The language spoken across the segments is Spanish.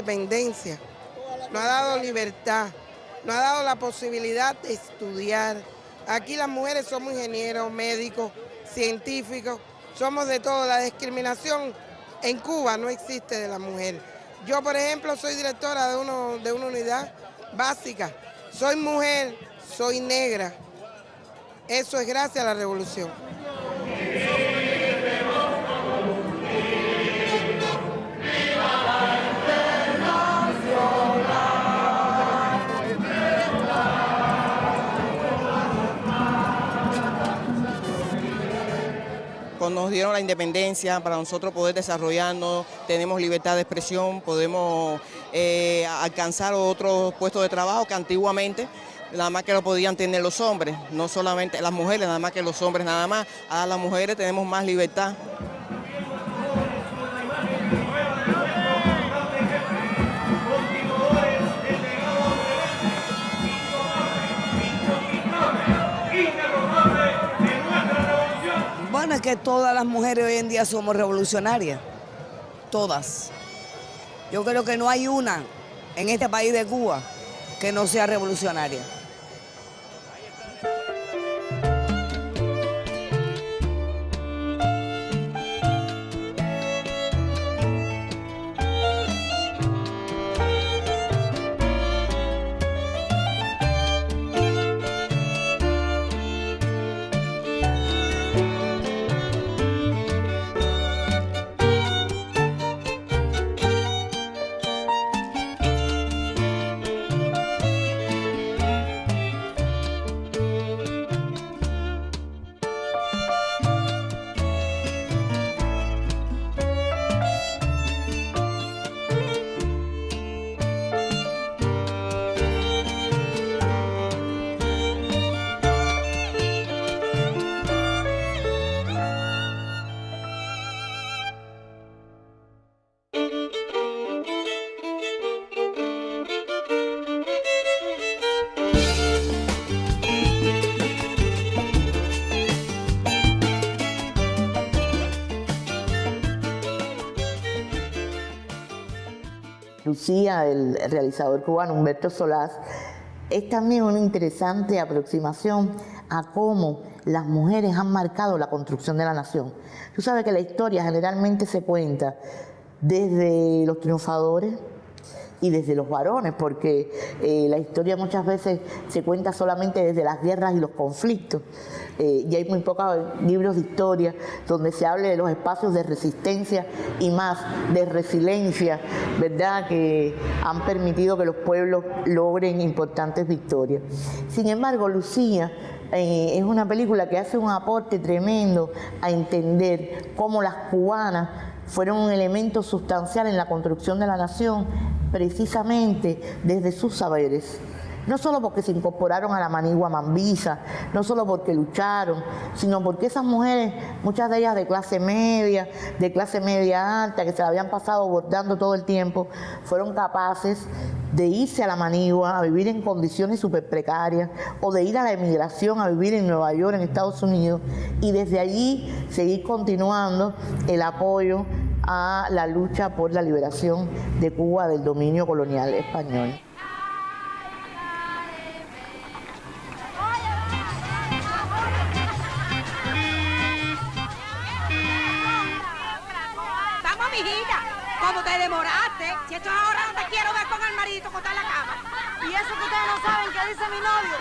independencia, nos ha dado libertad, nos ha dado la posibilidad de estudiar. Aquí las mujeres somos ingenieros, médicos, científicos, somos de todo. La discriminación en Cuba no existe de la mujer. Yo, por ejemplo, soy directora de una unidad básica. Soy mujer, soy negra. Eso es gracias a la revolución. Cuando nos dieron la independencia, para nosotros poder desarrollarnos, tenemos libertad de expresión, podemos alcanzar otros puestos de trabajo que antiguamente nada más que lo podían tener los hombres, no solamente las mujeres, nada más que los hombres nada más. Ahora las mujeres tenemos más libertad. Bueno, es que todas las mujeres hoy en día somos revolucionarias, todas. Yo creo que no hay una en este país de Cuba que no sea revolucionaria. Lucía, el realizador cubano Humberto Solás, es también una interesante aproximación a cómo las mujeres han marcado la construcción de la nación. Tú sabes que la historia generalmente se cuenta desde los triunfadores y desde los varones, porque la historia muchas veces se cuenta solamente desde las guerras y los conflictos. Y hay muy pocos libros de historia donde se hable de los espacios de resistencia y más de resiliencia, ¿verdad?, que han permitido que los pueblos logren importantes victorias. Sin embargo, Lucía es una película que hace un aporte tremendo a entender cómo las cubanas fueron un elemento sustancial en la construcción de la nación, precisamente desde sus saberes. No solo porque se incorporaron a la manigua mambisa, no solo porque lucharon, sino porque esas mujeres, muchas de ellas de clase media alta, que se la habían pasado bordando todo el tiempo, fueron capaces de irse a la manigua a vivir en condiciones súper precarias, o de ir a la emigración a vivir en Nueva York, en Estados Unidos, y desde allí seguir continuando el apoyo a la lucha por la liberación de Cuba del dominio colonial español. ¿Cómo te demoraste? Si esto ahora no te quiero ver con el maridito acostado en la cama. Y eso que ustedes no saben, que dice mi novio,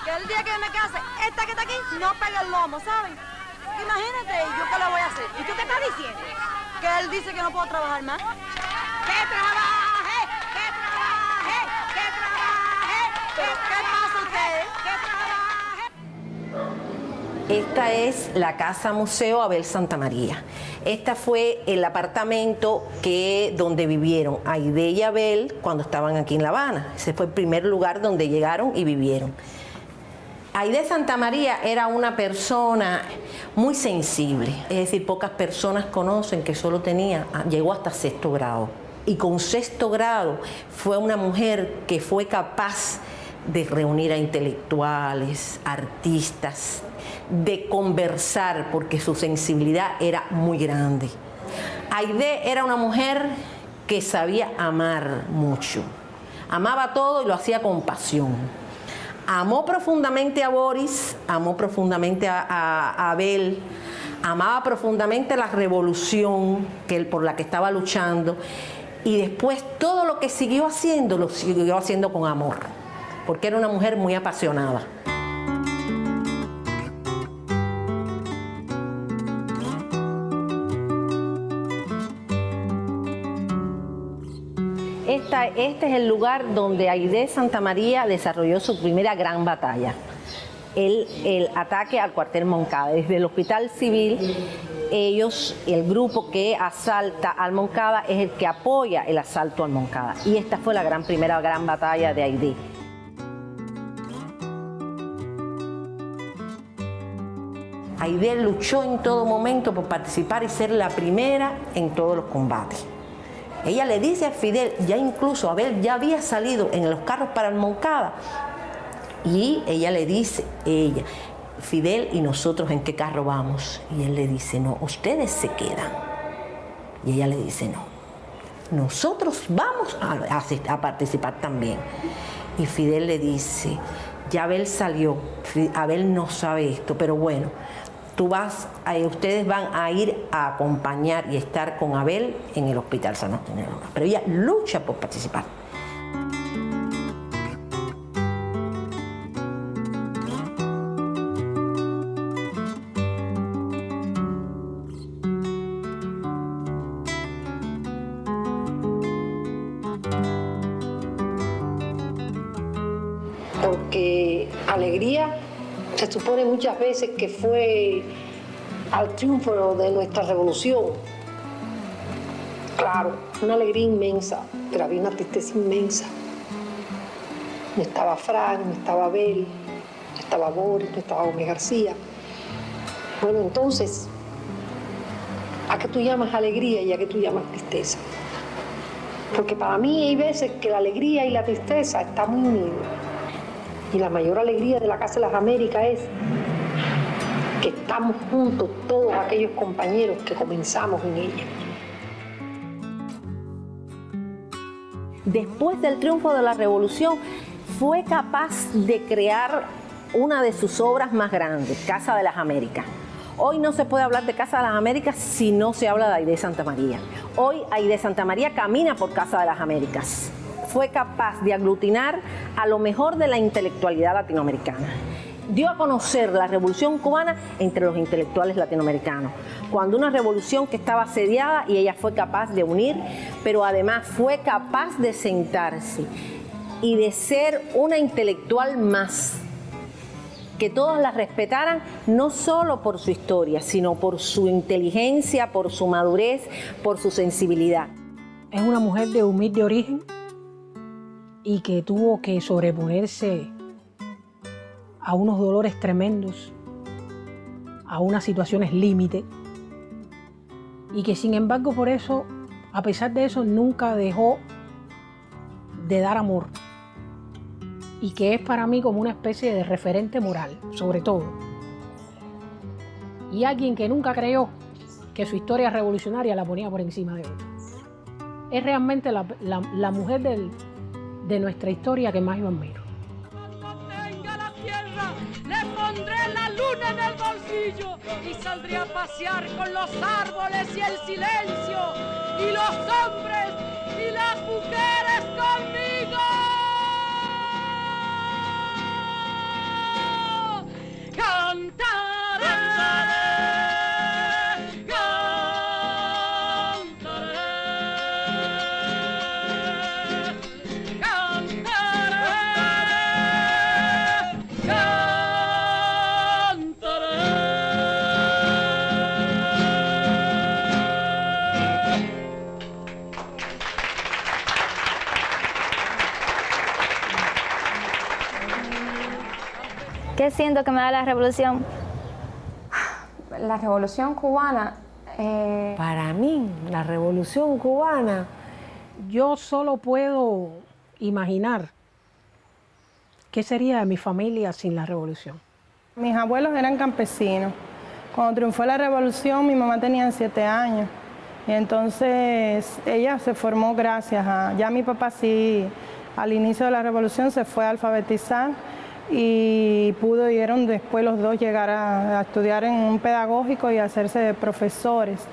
que el día que me case, esta que está aquí no pega el lomo, ¿saben? Imagínate, ¿yo qué le voy a hacer? ¿Y tú qué estás diciendo? Que él dice que no puedo trabajar más. ¡Que trabaje! ¡Que trabaje! ¡Que trabaje! ¿Pero qué pasa ustedes? ¡Que trabaje! Esta es la Casa Museo Abel Santamaría. Este fue el apartamento donde vivieron Aide y Abel cuando estaban aquí en La Habana. Ese fue el primer lugar donde llegaron y vivieron. Aide Santamaría era una persona muy sensible, es decir, pocas personas conocen que solo llegó hasta 6º grado. Y con 6º grado fue una mujer que fue capaz de reunir a intelectuales, artistas, de conversar, porque su sensibilidad era muy grande. Aide era una mujer que sabía amar mucho. Amaba todo y lo hacía con pasión. Amó profundamente a Boris, amó profundamente a Abel, amaba profundamente la revolución por la que estaba luchando, y después todo lo que siguió haciendo, lo siguió haciendo con amor, porque era una mujer muy apasionada. Este es el lugar donde Aide Santamaría desarrolló su primera gran batalla, el ataque al cuartel Moncada. Desde el Hospital Civil, el grupo que asalta al Moncada es el que apoya el asalto al Moncada. Y esta fue la primera gran batalla de Aide. Aide luchó en todo momento por participar y ser la primera en todos los combates. Ella le dice a Fidel, ya incluso Abel ya había salido en los carros para el Moncada, y ella le dice, Fidel, ¿y nosotros en qué carro vamos? Y él le dice, no, ustedes se quedan. Y ella le dice, no, nosotros vamos a participar también. Y Fidel le dice, ya Abel salió, Abel no sabe esto, pero bueno, ustedes van a ir a acompañar y estar con Abel en el Hospital San Agustín. Pero ella lucha por participar. Porque alegría se supone muchas veces que fue al triunfo de nuestra revolución. Claro, una alegría inmensa, pero había una tristeza inmensa. No estaba Frank, no estaba Abel, no estaba Boris, no estaba Gómez García. Bueno, entonces, ¿a qué tú llamas alegría y a qué tú llamas tristeza? Porque para mí hay veces que la alegría y la tristeza están muy unidos. Y la mayor alegría de la Casa de las Américas es que estamos juntos todos aquellos compañeros que comenzamos en ella. Después del triunfo de la revolución, fue capaz de crear una de sus obras más grandes, Casa de las Américas. Hoy no se puede hablar de Casa de las Américas si no se habla de Aide Santamaría. Hoy Aide Santamaría camina por Casa de las Américas. Fue capaz de aglutinar a lo mejor de la intelectualidad latinoamericana. Dio a conocer la revolución cubana entre los intelectuales latinoamericanos, cuando una revolución que estaba asediada, y ella fue capaz de unir, pero además fue capaz de sentarse y de ser una intelectual más, que todos la respetaran, no solo por su historia, sino por su inteligencia, por su madurez, por su sensibilidad. Es una mujer de humilde origen y que tuvo que sobreponerse a unos dolores tremendos, a unas situaciones límite, y que sin embargo por eso, a pesar de eso, nunca dejó de dar amor, y que es para mí como una especie de referente moral, sobre todo. Y alguien que nunca creyó que su historia revolucionaria la ponía por encima de otra. Es realmente la mujer de nuestra historia que más yo admiro. Le pondré la luna en el bolsillo y saldré a pasear con los árboles y el silencio y los hombres y las mujeres conmigo. Cantaré, ¿Qué siento que me da la revolución? La revolución cubana... Para mí, la revolución cubana, yo solo puedo imaginar qué sería de mi familia sin la revolución. Mis abuelos eran campesinos. Cuando triunfó la revolución, mi mamá tenía 7 años. Y entonces ella se formó gracias a, ya mi papá sí, al inicio de la revolución se fue a alfabetizar y pudieron después los dos llegar a estudiar en un pedagógico y hacerse profesores.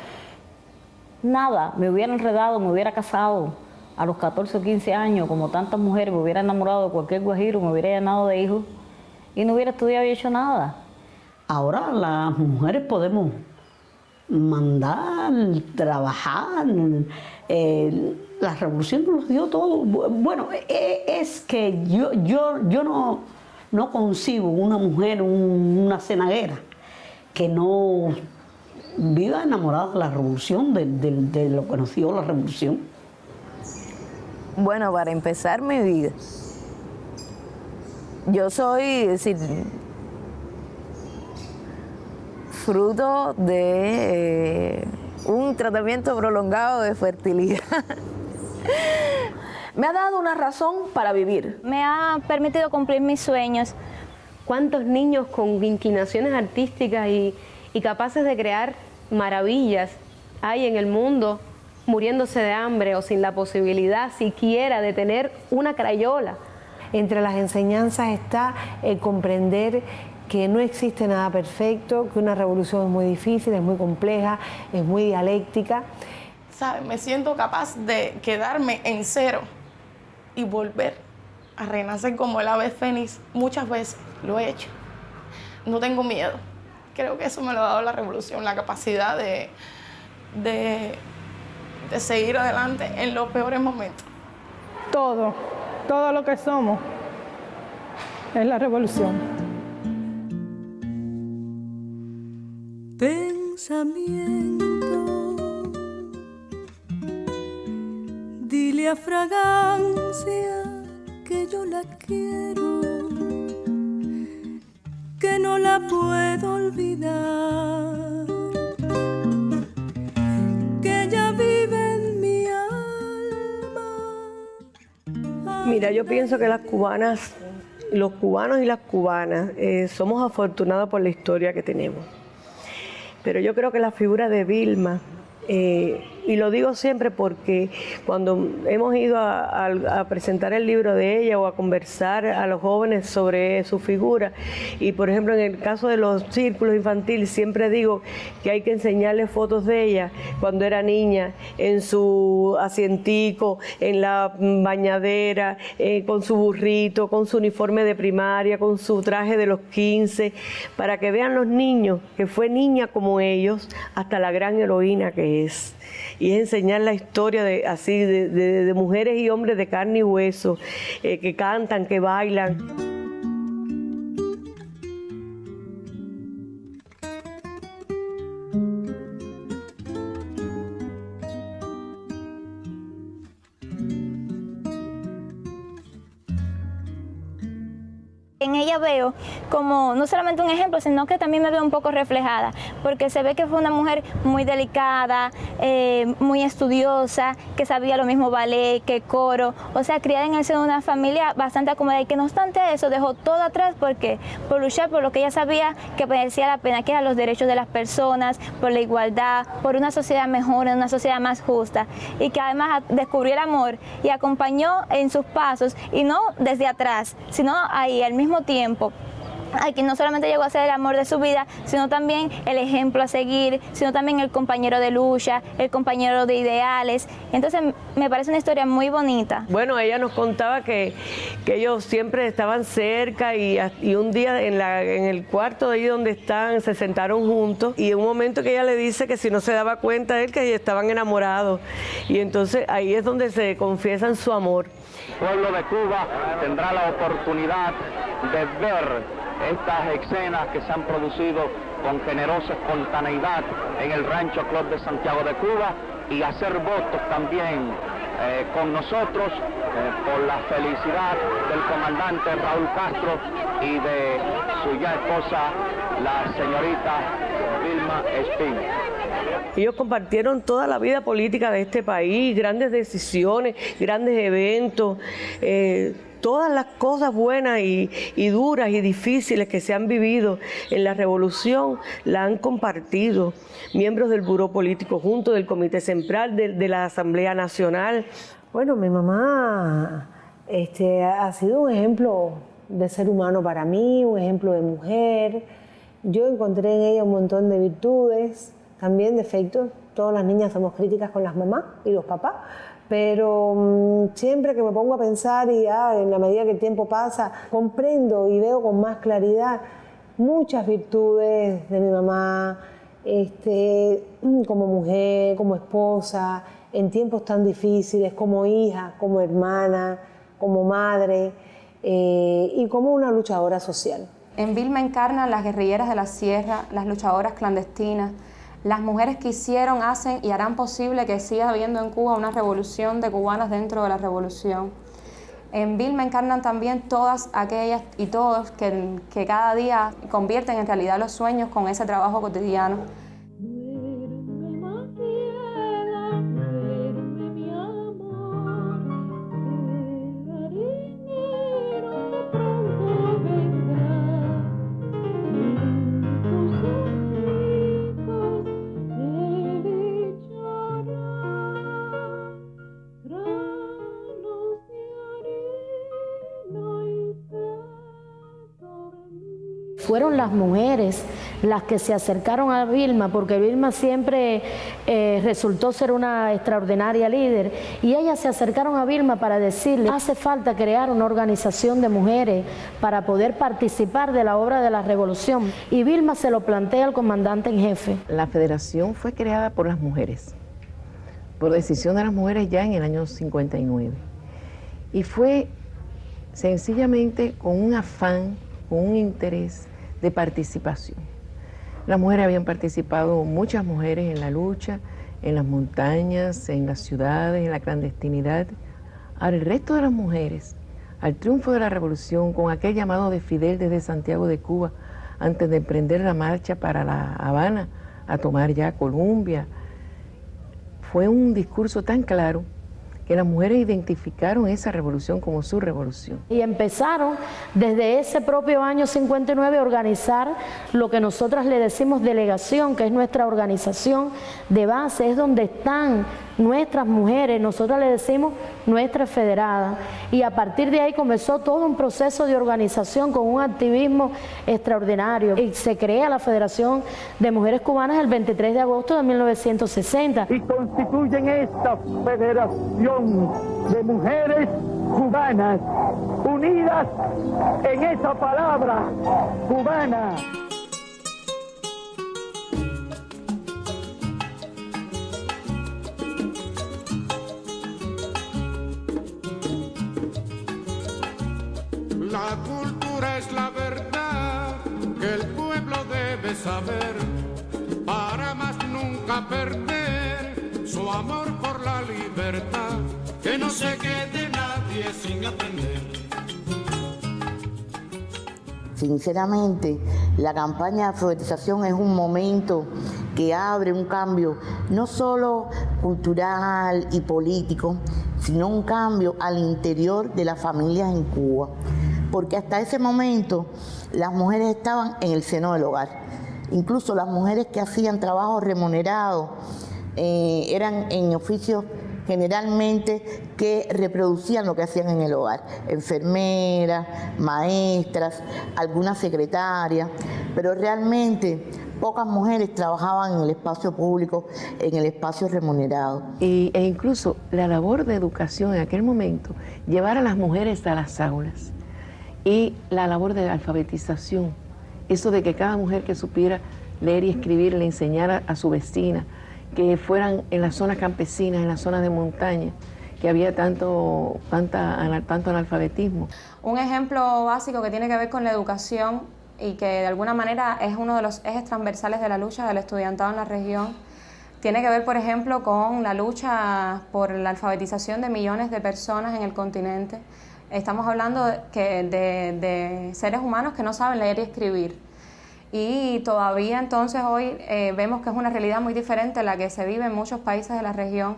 Nada, me hubiera enredado, me hubiera casado a los 14 o 15 años, como tantas mujeres, me hubiera enamorado de cualquier guajiro, me hubiera llenado de hijos y no hubiera estudiado y hecho nada. Ahora las mujeres podemos mandar, trabajar, la revolución nos dio todo. Bueno, es que yo no concibo una mujer, una cenaguera, que no viva enamorada de la revolución, de lo que nos dio la revolución. Bueno, para empezar mi vida, yo soy, es decir, fruto de un tratamiento prolongado de fertilidad. Me ha dado una razón para vivir. Me ha permitido cumplir mis sueños. ¿Cuántos niños con inclinaciones artísticas y capaces de crear maravillas hay en el mundo muriéndose de hambre o sin la posibilidad siquiera de tener una crayola? Entre las enseñanzas está el comprender que no existe nada perfecto, que una revolución es muy difícil, es muy compleja, es muy dialéctica. ¿Sabes? Me siento capaz de quedarme en cero y volver a renacer como el ave fénix. Muchas veces lo he hecho. No tengo miedo. Creo que eso me lo ha dado la revolución, la capacidad de seguir adelante en los peores momentos. Todo lo que somos es la revolución. Pensamiento, dile a fragancia que yo la quiero, que no la puedo olvidar, que ella vive en mi alma. Mira, yo pienso que las cubanas, los cubanos y las cubanas, somos afortunados por la historia que tenemos. Pero yo creo que la figura de Vilma, y lo digo siempre porque cuando hemos ido a presentar el libro de ella o a conversar a los jóvenes sobre su figura, y por ejemplo en el caso de los círculos infantiles siempre digo que hay que enseñarles fotos de ella cuando era niña, en su asientico, en la bañadera, con su burrito, con su uniforme de primaria, con su traje de los 15, para que vean los niños que fue niña como ellos hasta la gran heroína que es. Y es enseñar la historia de mujeres y hombres de carne y hueso, que cantan, que bailan. En ella veo como no solamente un ejemplo, sino que también me veo un poco reflejada, porque se ve que fue una mujer muy delicada, muy estudiosa, que sabía lo mismo ballet que coro, o sea, criada en el seno de una familia bastante acomodada, y que no obstante eso dejó todo atrás porque por luchar por lo que ella sabía que merecía la pena, que eran los derechos de las personas, por la igualdad, por una sociedad mejor, una sociedad más justa, y que además descubrió el amor y acompañó en sus pasos, y no desde atrás, sino ahí al mismo tiempo, a quien no solamente llegó a ser el amor de su vida, sino también el ejemplo a seguir, sino también el compañero de lucha, el compañero de ideales. Entonces me parece una historia muy bonita. Bueno, ella nos contaba que ellos siempre estaban cerca y un día en el cuarto de ahí donde están se sentaron juntos, y en un momento que ella le dice que si no se daba cuenta de él, que estaban enamorados, y entonces ahí es donde se confiesan su amor. El pueblo de Cuba tendrá la oportunidad de ver estas escenas que se han producido con generosa espontaneidad en el Rancho Club de Santiago de Cuba, y hacer votos también con nosotros por la felicidad del comandante Raúl Castro y de su ya esposa, la señorita Vilma Espín. Ellos compartieron toda la vida política de este país, grandes decisiones, grandes eventos, todas las cosas buenas y duras y difíciles que se han vivido en la revolución la han compartido miembros del Buró Político Junto, del Comité Central, de la Asamblea Nacional. Bueno, mi mamá ha sido un ejemplo de ser humano para mí, un ejemplo de mujer. Yo encontré en ella un montón de virtudes, también defectos. Todas las niñas somos críticas con las mamás y los papás, pero siempre que me pongo a pensar y en la medida que el tiempo pasa, comprendo y veo con más claridad muchas virtudes de mi mamá, como mujer, como esposa, en tiempos tan difíciles, como hija, como hermana, como madre y como una luchadora social. En Vilma encarnan las guerrilleras de la sierra, las luchadoras clandestinas, las mujeres que hicieron, hacen y harán posible que siga habiendo en Cuba una revolución de cubanas dentro de la revolución. En Vilma encarnan también todas aquellas y todos que cada día convierten en realidad los sueños con ese trabajo cotidiano. Fueron las mujeres las que se acercaron a Vilma, porque Vilma siempre resultó ser una extraordinaria líder, y ellas se acercaron a Vilma para decirle: hace falta crear una organización de mujeres para poder participar de la obra de la revolución. Y Vilma se lo plantea al comandante en jefe. La federación fue creada por las mujeres, por decisión de las mujeres ya en el año 59, y fue sencillamente con un afán, con un interés de participación. Las mujeres habían participado, muchas mujeres, en la lucha, en las montañas, en las ciudades, en la clandestinidad. Ahora, el resto de las mujeres, al triunfo de la revolución, con aquel llamado de Fidel desde Santiago de Cuba, antes de emprender la marcha para La Habana, a tomar ya Colombia, fue un discurso tan claro que las mujeres identificaron esa revolución como su revolución. Y empezaron desde ese propio año 59 a organizar lo que nosotras le decimos delegación, que es nuestra organización de base, es donde están nuestras mujeres, nosotras le decimos nuestras federadas, y a partir de ahí comenzó todo un proceso de organización con un activismo extraordinario, y se crea la Federación de Mujeres Cubanas el 23 de agosto de 1960. Y constituyen esta Federación de Mujeres Cubanas, unidas en esa palabra cubana. La cultura es la verdad que el pueblo debe saber, para más nunca perder su amor por la libertad, que no se quede nadie sin aprender. Sinceramente, la campaña de alfabetización es un momento que abre un cambio no solo cultural y político, sino un cambio al interior de las familias en Cuba. Porque hasta ese momento las mujeres estaban en el seno del hogar. Incluso las mujeres que hacían trabajo remunerado eran en oficios generalmente que reproducían lo que hacían en el hogar. Enfermeras, maestras, algunas secretarias, pero realmente pocas mujeres trabajaban en el espacio público, en el espacio remunerado. E incluso la labor de educación en aquel momento, llevar a las mujeres a las aulas, y la labor de alfabetización, eso de que cada mujer que supiera leer y escribir le enseñara a su vecina, que fueran en las zonas campesinas, en las zonas de montaña, que había tanto analfabetismo. Un ejemplo básico que tiene que ver con la educación y que de alguna manera es uno de los ejes transversales de la lucha del estudiantado en la región, tiene que ver, por ejemplo, con la lucha por la alfabetización de millones de personas en el continente. Estamos hablando de seres humanos que no saben leer y escribir. Y todavía entonces hoy vemos que es una realidad muy diferente a la que se vive en muchos países de la región,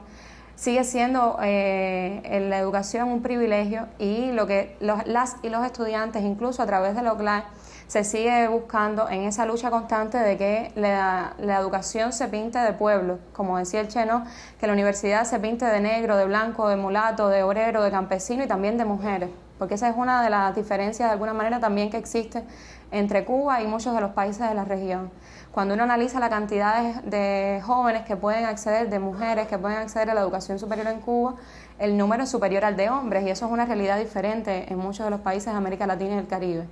sigue siendo la educación un privilegio, y lo que las y los estudiantes, incluso a través de la OCLAE, se sigue buscando en esa lucha constante de que la educación se pinte de pueblo, como decía el Cheno, que la universidad se pinte de negro, de blanco, de mulato, de obrero, de campesino y también de mujeres, porque esa es una de las diferencias de alguna manera también que existe entre Cuba y muchos de los países de la región. Cuando uno analiza la cantidad de jóvenes que pueden acceder, de mujeres que pueden acceder a la educación superior en Cuba, el número es superior al de hombres, y eso es una realidad diferente en muchos de los países de América Latina y el Caribe.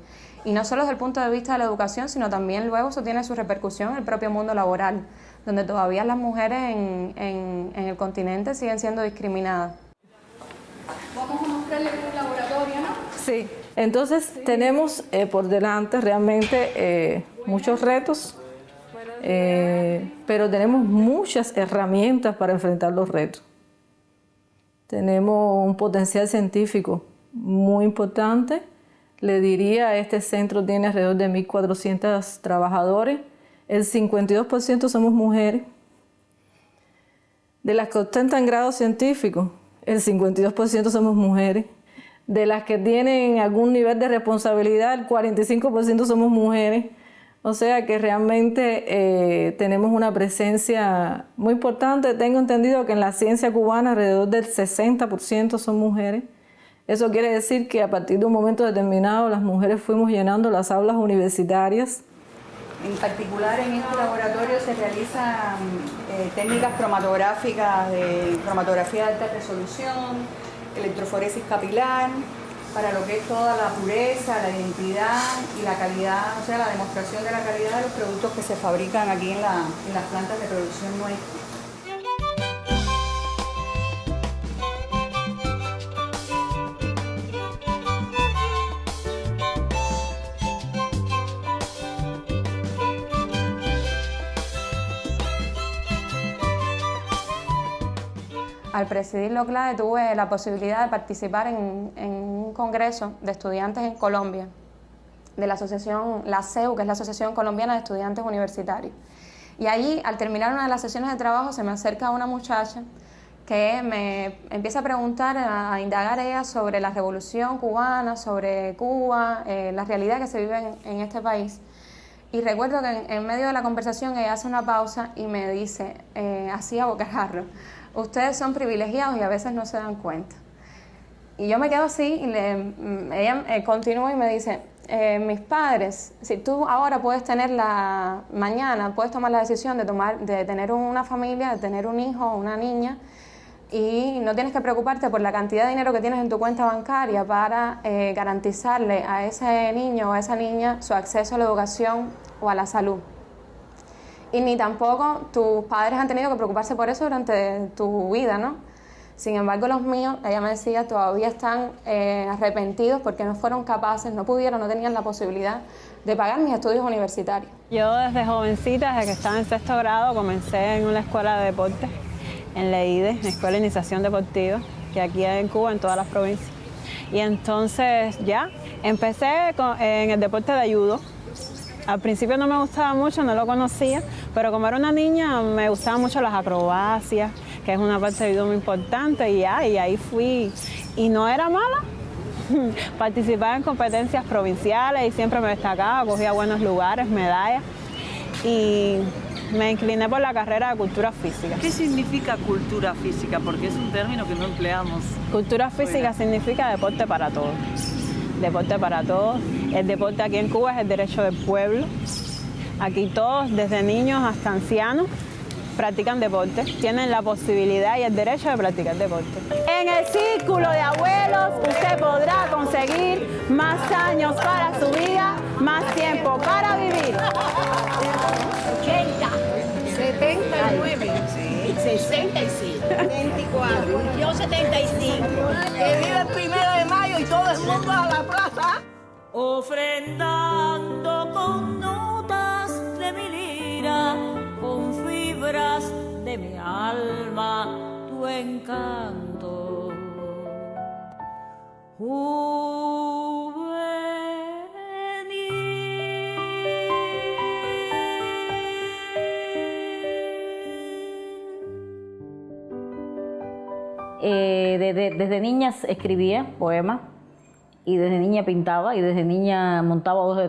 Y no solo desde el punto de vista de la educación, sino también luego eso tiene su repercusión en el propio mundo laboral, donde todavía las mujeres en el continente siguen siendo discriminadas. Vamos a mostrarles un laboratorio, ¿no? Sí, entonces tenemos por delante realmente muchos retos, pero tenemos muchas herramientas para enfrentar los retos. Tenemos un potencial científico muy importante. Le diría, este centro tiene alrededor de 1.400 trabajadores. El 52% somos mujeres. De las que ostentan grados científicos, el 52% somos mujeres. De las que tienen algún nivel de responsabilidad, el 45% somos mujeres. O sea que realmente tenemos una presencia muy importante. Tengo entendido que en la ciencia cubana alrededor del 60% son mujeres. Eso quiere decir que a partir de un momento determinado las mujeres fuimos llenando las aulas universitarias. En particular en este laboratorio se realizan técnicas cromatográficas de cromatografía de alta resolución, electroforesis capilar, para lo que es toda la pureza, la identidad y la calidad, o sea, la demostración de la calidad de los productos que se fabrican aquí en las plantas de producción nuestras. Al presidir la OCLAE tuve la posibilidad de participar en un congreso de estudiantes en Colombia, de la asociación, la ASEU, que es la Asociación Colombiana de Estudiantes Universitarios. Y allí, al terminar una de las sesiones de trabajo, se me acerca una muchacha que me empieza a preguntar, a indagar ella sobre la revolución cubana, sobre Cuba, la realidad que se vive en este país. Y recuerdo que en medio de la conversación ella hace una pausa y me dice, así a bocajarro: ustedes son privilegiados y a veces no se dan cuenta. Y yo me quedo así y ella continúa y me dice, mis padres, si tú ahora puedes tener mañana puedes tomar la decisión de tener una familia, de tener un hijo o una niña, y no tienes que preocuparte por la cantidad de dinero que tienes en tu cuenta bancaria para garantizarle a ese niño o a esa niña su acceso a la educación o a la salud. Y ni tampoco tus padres han tenido que preocuparse por eso durante tu vida, ¿no? Sin embargo, los míos, ella me decía, todavía están arrepentidos porque no fueron capaces, no pudieron, no tenían la posibilidad de pagar mis estudios universitarios. Yo desde jovencita, desde que estaba en 6º grado, comencé en una escuela de deporte, en la IDE, Escuela de Iniciación Deportiva, que aquí hay en Cuba, en todas las provincias. Y entonces ya empecé en el deporte de judo. Al principio no me gustaba mucho, no lo conocía, pero como era una niña me gustaban mucho las acrobacias, que es una parte de judo muy importante, y ahí fui. Y no era mala, participaba en competencias provinciales y siempre me destacaba, cogía buenos lugares, medallas, y me incliné por la carrera de cultura física. ¿Qué significa cultura física? Porque es un término que no empleamos. Cultura física significa deporte para todos. Deporte para todos. El deporte aquí en Cuba es el derecho del pueblo. Aquí todos, desde niños hasta ancianos, practican deporte. Tienen la posibilidad y el derecho de practicar deporte. En el círculo de abuelos usted podrá conseguir más años para su vida, más tiempo para vivir. 80, 79, 65, 24, yo 75, que vive el 1 de mayo y todo el mundo a la plaza. Ofrendando con notas de mi lira, con fibras de mi alma, tu encanto. desde niña escribía poemas, y desde niña pintaba, y desde niña montaba obras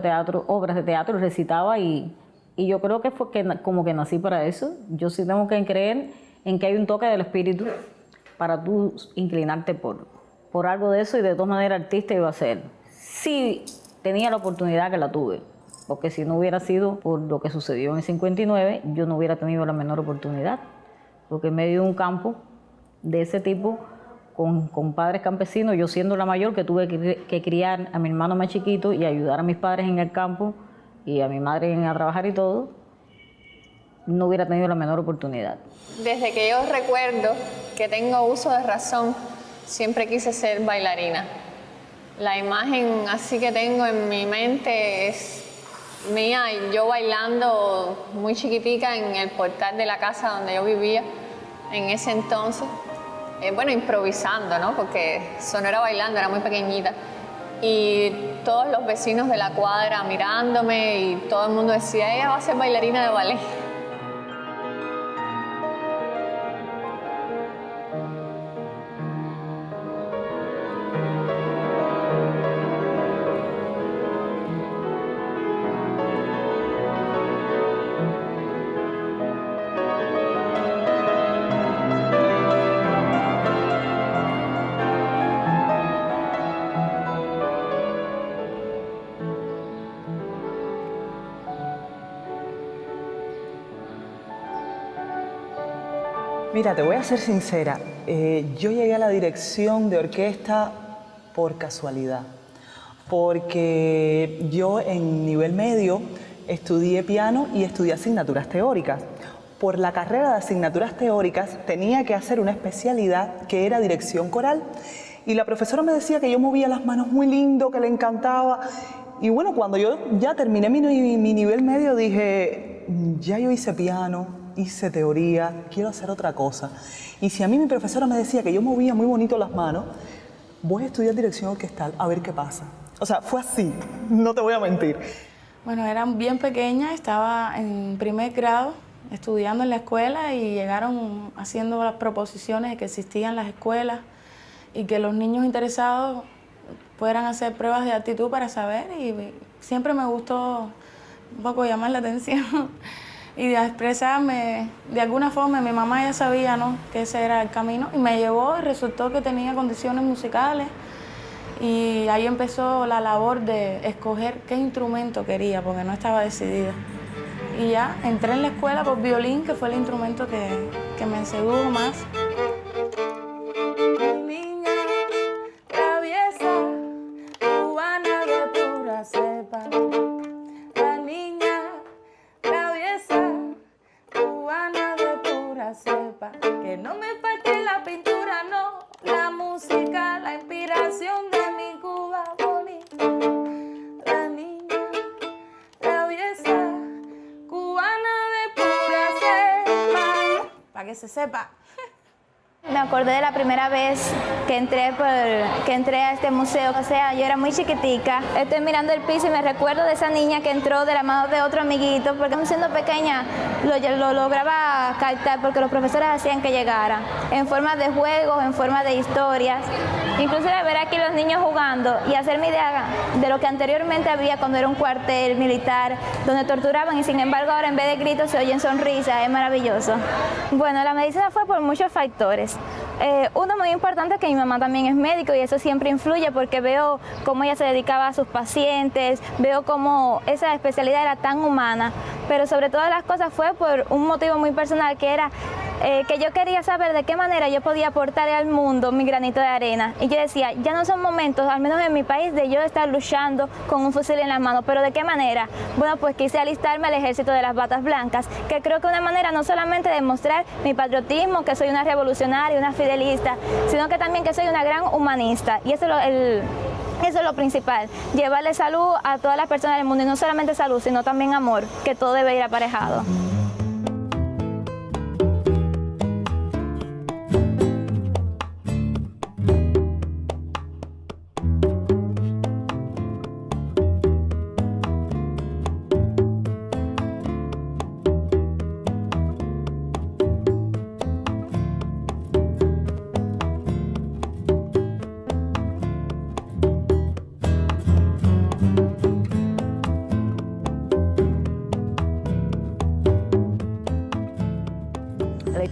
de teatro, recitaba, y yo creo que fue como que nací para eso. Yo sí tengo que creer en que hay un toque del espíritu para tú inclinarte por algo de eso, y de todas maneras artista iba a ser. Sí tenía la oportunidad, que la tuve, porque si no hubiera sido por lo que sucedió en el 59, yo no hubiera tenido la menor oportunidad, porque en medio de un campo de ese tipo, con padres campesinos, yo siendo la mayor, que tuve que criar a mi hermano más chiquito y ayudar a mis padres en el campo y a mi madre a trabajar y todo, no hubiera tenido la menor oportunidad. Desde que yo recuerdo que tengo uso de razón, siempre quise ser bailarina. La imagen así que tengo en mi mente es mía, yo bailando muy chiquitica en el portal de la casa donde yo vivía en ese entonces. Bueno, improvisando, ¿no? Porque eso no era bailando, era muy pequeñita. Y todos los vecinos de la cuadra mirándome, y todo el mundo decía, ella va a ser bailarina de ballet. Mira, te voy a ser sincera, yo llegué a la dirección de orquesta por casualidad, porque yo en nivel medio estudié piano y estudié asignaturas teóricas. Por la carrera de asignaturas teóricas tenía que hacer una especialidad que era dirección coral, y la profesora me decía que yo movía las manos muy lindo, que le encantaba. Y bueno, cuando yo ya terminé mi nivel medio, dije, ya yo hice piano, hice teoría, quiero hacer otra cosa. Y si a mí mi profesora me decía que yo movía muy bonito las manos, voy a estudiar dirección orquestal, a ver qué pasa. O sea, fue así, no te voy a mentir. Bueno, era bien pequeña, estaba en primer grado estudiando en la escuela, y llegaron haciendo las proposiciones de que existían las escuelas y que los niños interesados puedan hacer pruebas de aptitud para saber, y siempre me gustó un poco llamar la atención y de expresarme de alguna forma. Mi mamá ya sabía, ¿no?, que ese era el camino, y me llevó, y resultó que tenía condiciones musicales, y ahí empezó la labor de escoger qué instrumento quería, porque no estaba decidida. Y ya entré en la escuela por violín, que fue el instrumento que me sedujo más. Niña traviesa, cubana de pura cepa. La niña traviesa, cubana de pura cepa. Que no me falte la pintura, no, la música, la inspiración de mi Cuba bonita. La niña traviesa, cubana de pura cepa. Para que se sepa. Me acordé de la primera vez que entré a este museo. O sea, yo era muy chiquitica. Estoy mirando el piso y me recuerdo de esa niña que entró de la mano de otro amiguito, porque siendo pequeña lo lograba captar, porque los profesores hacían que llegara en forma de juegos, en forma de historias. Inclusive ver aquí los niños jugando y hacerme idea de lo que anteriormente había cuando era un cuartel militar donde torturaban, y sin embargo ahora en vez de gritos se oyen sonrisas. Es maravilloso. Bueno, la medicina fue por muchos factores. Uno muy importante es que mi mamá también es médico, y eso siempre influye, porque veo cómo ella se dedicaba a sus pacientes, veo cómo esa especialidad era tan humana, pero sobre todas las cosas fue por un motivo muy personal, que era que yo quería saber de qué manera yo podía aportar al mundo mi granito de arena. Y yo decía, ya no son momentos, al menos en mi país, de yo estar luchando con un fusil en la mano, pero ¿de qué manera? Bueno, pues quise alistarme al ejército de las batas blancas, que creo que una manera no solamente de demostrar mi patriotismo, que soy una revolucionaria, una fidelista, sino que también que soy una gran humanista. Y eso es lo principal, llevarle salud a todas las personas del mundo, y no solamente salud, sino también amor, que todo debe ir aparejado.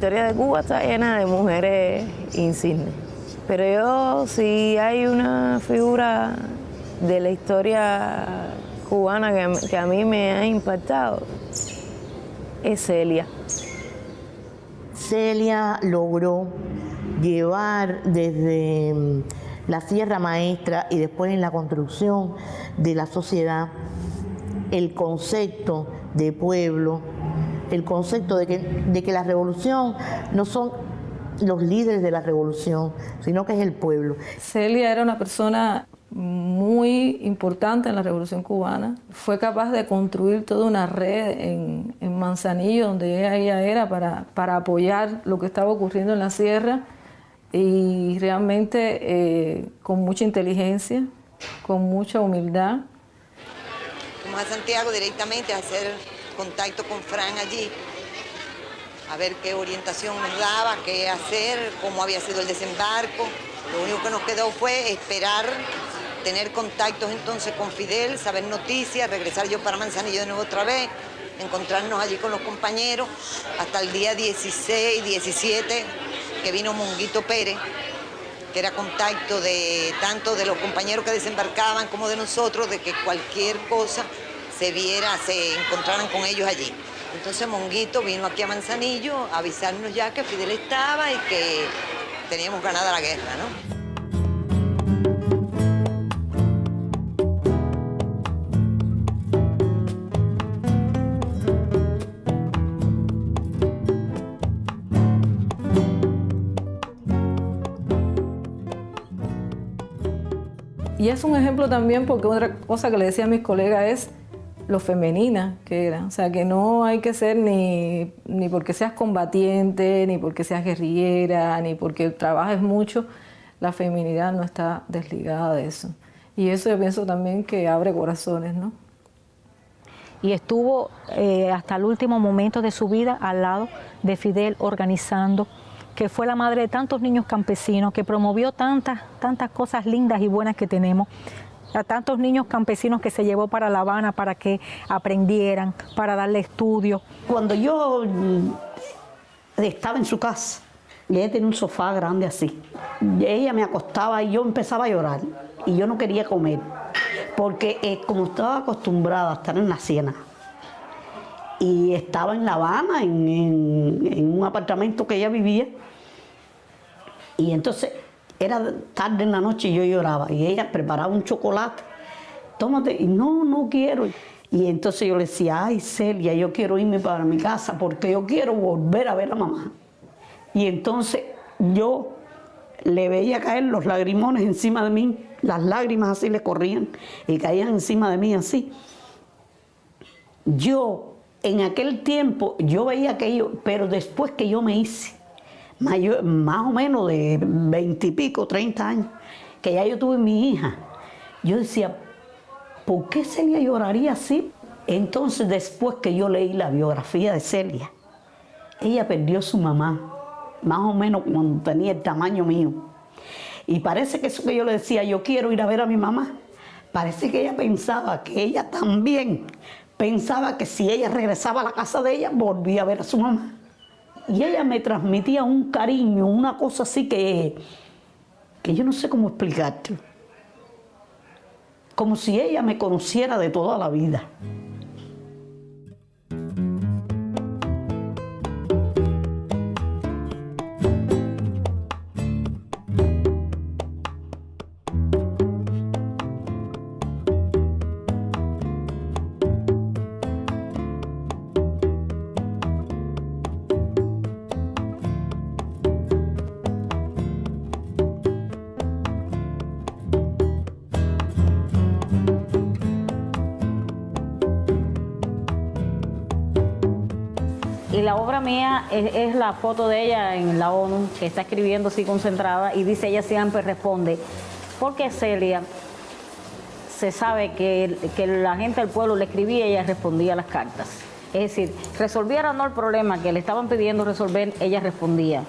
historia de Cuba está llena de mujeres insignes. Pero yo, si hay una figura de la historia cubana que a mí me ha impactado, es Celia. Celia logró llevar desde la Sierra Maestra y después en la construcción de la sociedad el concepto de pueblo, el concepto de que la revolución no son los líderes de la revolución, sino que es el pueblo. Celia era una persona muy importante en la Revolución Cubana. Fue capaz de construir toda una red en Manzanillo, donde ella era, para apoyar lo que estaba ocurriendo en la sierra, y realmente con mucha inteligencia, con mucha humildad. Fuimos a Santiago directamente a hacer contacto con Fran allí, a ver qué orientación nos daba, qué hacer, cómo había sido el desembarco. Lo único que nos quedó fue esperar, tener contactos entonces con Fidel, saber noticias, regresar yo para Manzanillo de nuevo otra vez, encontrarnos allí con los compañeros, hasta el día 16, 17, que vino Monguito Pérez, que era contacto de tanto de los compañeros que desembarcaban como de nosotros, de que cualquier cosa se viera, se encontraran con ellos allí. Entonces Monguito vino aquí a Manzanillo a avisarnos ya que Fidel estaba y que teníamos ganada la guerra, ¿no? Y es un ejemplo también porque otra cosa que le decía a mis colegas es lo femenina que era. O sea, que no hay que ser ni porque seas combatiente, ni porque seas guerrillera, ni porque trabajes mucho. La feminidad no está desligada de eso. Y eso yo pienso también que abre corazones, ¿no? Y estuvo hasta el último momento de su vida al lado de Fidel organizando, que fue la madre de tantos niños campesinos, que promovió tantas cosas lindas y buenas que tenemos, a tantos niños campesinos que se llevó para La Habana para que aprendieran, para darle estudio. Cuando yo estaba en su casa, y ella tenía un sofá grande así, ella me acostaba y yo empezaba a llorar, y yo no quería comer, porque como estaba acostumbrada a estar en la Siena, y estaba en La Habana, en un apartamento que ella vivía, y entonces era tarde en la noche y yo lloraba, y ella preparaba un chocolate, tómate, y no quiero. Y entonces yo le decía, ay Celia, yo quiero irme para mi casa porque yo quiero volver a ver a mamá. Y entonces yo le veía caer los lagrimones encima de mí, las lágrimas así le corrían y caían encima de mí así. Yo, en aquel tiempo, yo veía aquello, pero después que yo me hice, más o menos de 20 y pico, 30 años, que ya yo tuve mi hija, yo decía, ¿por qué Celia lloraría así? Entonces, después que yo leí la biografía de Celia, ella perdió a su mamá, más o menos cuando tenía el tamaño mío. Y parece que eso que yo le decía, yo quiero ir a ver a mi mamá, parece que ella pensaba que ella también pensaba que si ella regresaba a la casa de ella, volvía a ver a su mamá. Y ella me transmitía un cariño, una cosa así que yo no sé cómo explicarte. Como si ella me conociera de toda la vida. Y la obra mía es la foto de ella en la ONU, que está escribiendo así concentrada, y dice, ella siempre responde, porque Celia se sabe que la gente del pueblo le escribía y ella respondía las cartas. Es decir, resolviera o no el problema que le estaban pidiendo resolver, ella respondía.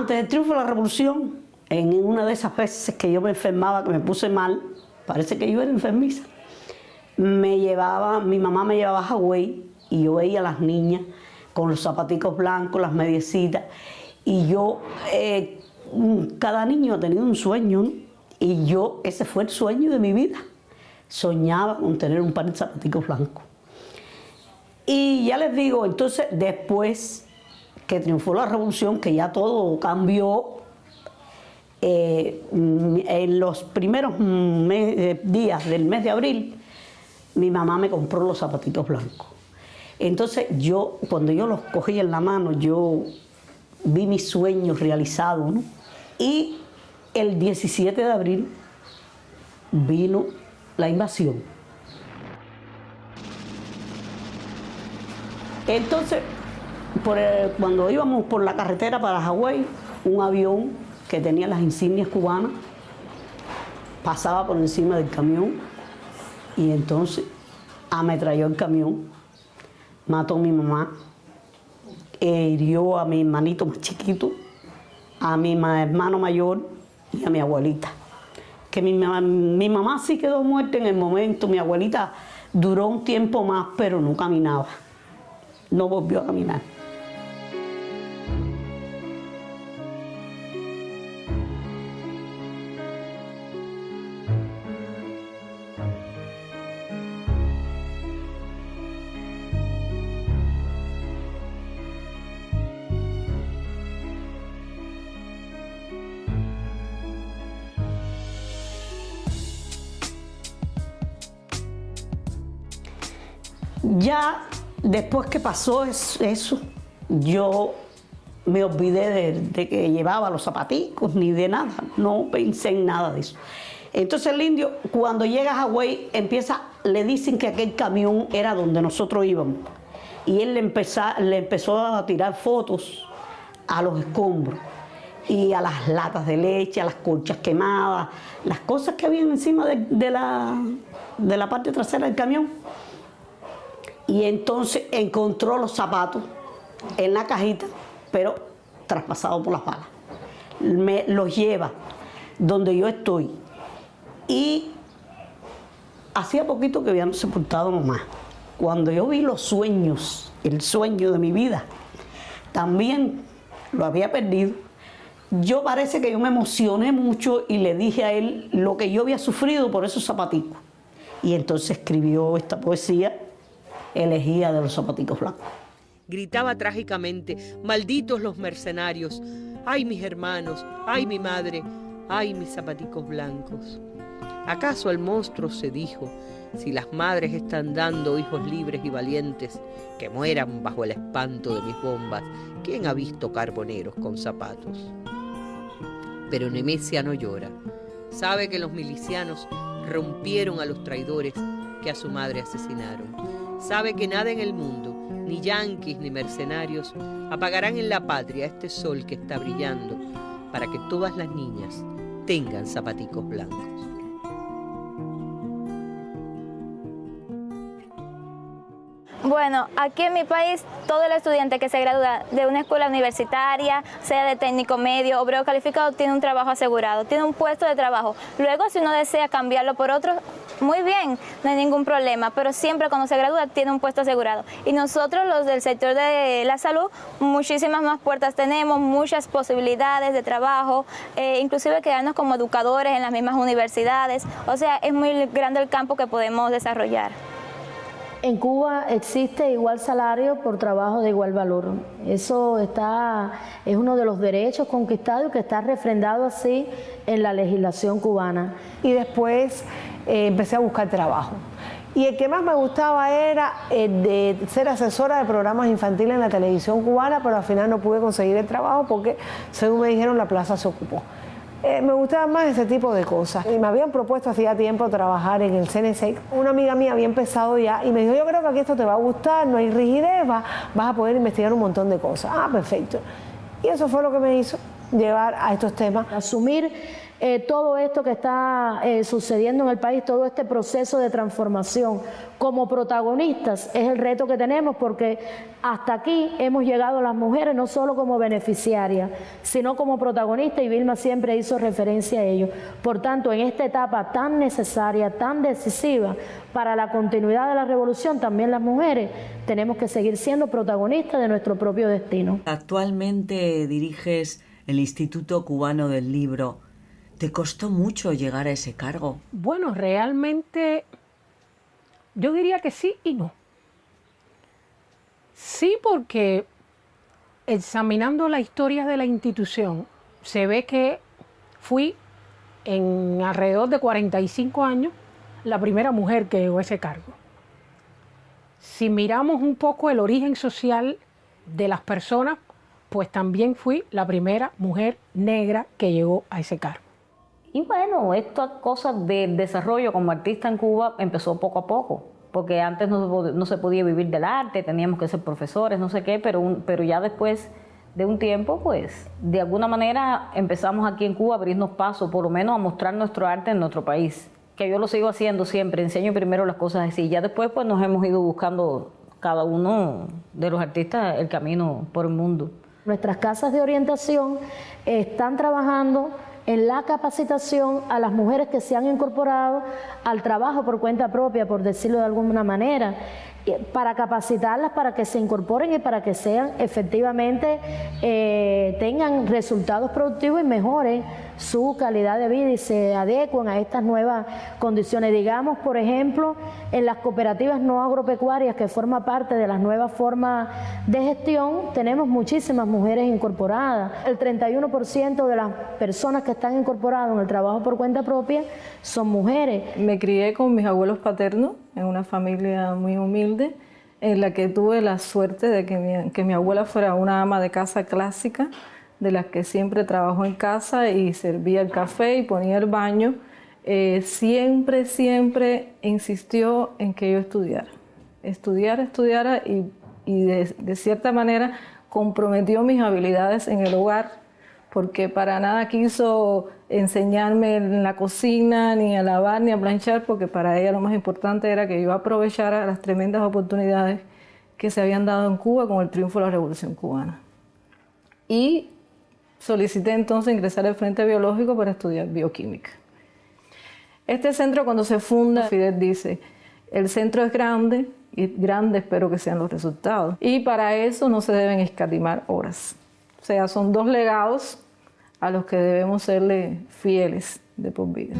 Antes del triunfo de la revolución, en una de esas veces que yo me enfermaba, que me puse mal, parece que yo era enfermiza, mi mamá me llevaba a Hawái y yo veía a las niñas con los zapaticos blancos, las mediecitas, y yo, cada niño ha tenido un sueño, ¿no? Y yo, ese fue el sueño de mi vida. Soñaba con tener un par de zapaticos blancos. Y ya les digo, entonces, después que triunfó la revolución, que ya todo cambió, en los primeros días del mes de abril, mi mamá me compró los zapatitos blancos. Entonces yo, cuando yo los cogí en la mano, yo vi mis sueños realizados, ¿no? Y el 17 de abril vino la invasión. Entonces, cuando íbamos por la carretera para Hawái, un avión que tenía las insignias cubanas pasaba por encima del camión y entonces ametralló el camión, mató a mi mamá, hirió a mi hermanito más chiquito, a mi hermano mayor y a mi abuelita. Que mi mamá sí quedó muerta en el momento, mi abuelita duró un tiempo más, pero no caminaba, no volvió a caminar. Ya después que pasó eso, yo me olvidé de que llevaba los zapaticos ni de nada, no pensé en nada de eso. Entonces el indio, cuando llega a Hawái, le dicen que aquel camión era donde nosotros íbamos. Y él le empezó a tirar fotos a los escombros y a las latas de leche, a las colchas quemadas, las cosas que habían encima de la parte trasera del camión. Y entonces encontró los zapatos en la cajita, pero traspasados por las balas. Me los lleva donde yo estoy. Y hacía poquito que habíamos sepultado a mamá. Cuando yo vi los sueños, el sueño de mi vida, también lo había perdido. Yo parece que yo me emocioné mucho y le dije a él lo que yo había sufrido por esos zapaticos. Y entonces escribió esta poesía, Elegía de los zapaticos blancos. Gritaba trágicamente: malditos los mercenarios, ay mis hermanos, ay mi madre, ay mis zapaticos blancos. ¿Acaso el monstruo se dijo: si las madres están dando hijos libres y valientes, que mueran bajo el espanto de mis bombas? ¿Quién ha visto carboneros con zapatos? Pero Nemesia no llora. Sabe que los milicianos rompieron a los traidores que a su madre asesinaron. Sabe que nada en el mundo, ni yanquis ni mercenarios, apagarán en la patria este sol que está brillando para que todas las niñas tengan zapaticos blancos. Bueno, aquí en mi país, todo el estudiante que se gradúa de una escuela universitaria, sea de técnico medio, obrero calificado, tiene un trabajo asegurado, tiene un puesto de trabajo. Luego, si uno desea cambiarlo por otro, muy bien, no hay ningún problema, pero siempre cuando se gradúa tiene un puesto asegurado. Y nosotros, los del sector de la salud, muchísimas más puertas tenemos, muchas posibilidades de trabajo, inclusive quedarnos como educadores en las mismas universidades. O sea, es muy grande el campo que podemos desarrollar. En Cuba existe igual salario por trabajo de igual valor. Eso es uno de los derechos conquistados que está refrendado así en la legislación cubana. Y después empecé a buscar trabajo. Y el que más me gustaba era el de ser asesora de programas infantiles en la televisión cubana, pero al final no pude conseguir el trabajo porque, según me dijeron, la plaza se ocupó. Me gustaba más ese tipo de cosas. Y me habían propuesto hacía tiempo trabajar en el CNC. Una amiga mía había empezado ya y me dijo: yo creo que aquí esto te va a gustar, no hay rigidez, vas a poder investigar un montón de cosas. Ah, perfecto. Y eso fue lo que me hizo llevar a estos temas. Asumir todo esto que está sucediendo en el país, todo este proceso de transformación. Como protagonistas es el reto que tenemos, porque hasta aquí hemos llegado las mujeres no solo como beneficiarias, sino como protagonistas, y Vilma siempre hizo referencia a ello. Por tanto, en esta etapa tan necesaria, tan decisiva para la continuidad de la revolución, también las mujeres tenemos que seguir siendo protagonistas de nuestro propio destino. Actualmente diriges el Instituto Cubano del Libro. ¿Te costó mucho llegar a ese cargo? Bueno, realmente yo diría que sí y no. Sí, porque examinando la historia de la institución, se ve que fui en alrededor de 45 años la primera mujer que llegó a ese cargo. Si miramos un poco el origen social de las personas, pues también fui la primera mujer negra que llegó a ese cargo. Y bueno, estas cosas del desarrollo como artista en Cuba empezó poco a poco, porque antes no se podía vivir del arte, teníamos que ser profesores, no sé qué, pero ya después de un tiempo, pues, de alguna manera empezamos aquí en Cuba a abrirnos paso, por lo menos a mostrar nuestro arte en nuestro país, que yo lo sigo haciendo siempre, enseño primero las cosas así, ya después pues nos hemos ido buscando cada uno de los artistas el camino por el mundo. Nuestras casas de orientación están trabajando en la capacitación a las mujeres que se han incorporado al trabajo por cuenta propia, por decirlo de alguna manera, para capacitarlas para que se incorporen y para que sean efectivamente, tengan resultados productivos y mejoren su calidad de vida y se adecuen a estas nuevas condiciones. Digamos, por ejemplo, en las cooperativas no agropecuarias, que forma parte de las nuevas formas de gestión, tenemos muchísimas mujeres incorporadas. El 31% de las personas que están incorporadas en el trabajo por cuenta propia son mujeres. Me crié con mis abuelos paternos en una familia muy humilde, en la que tuve la suerte de que mi abuela fuera una ama de casa clásica, de las que siempre trabajó en casa y servía el café y ponía el baño. Siempre insistió en que yo estudiara y de cierta manera comprometió mis habilidades en el hogar, porque para nada quiso enseñarme en la cocina, ni a lavar, ni a planchar, porque para ella lo más importante era que yo aprovechara las tremendas oportunidades que se habían dado en Cuba con el triunfo de la Revolución Cubana. Y solicité entonces ingresar al Frente Biológico para estudiar bioquímica. Este centro, cuando se funda, Fidel dice, el centro es grande, y grande espero que sean los resultados, y para eso no se deben escatimar horas. O sea, son dos legados a los que debemos serle fieles de por vida.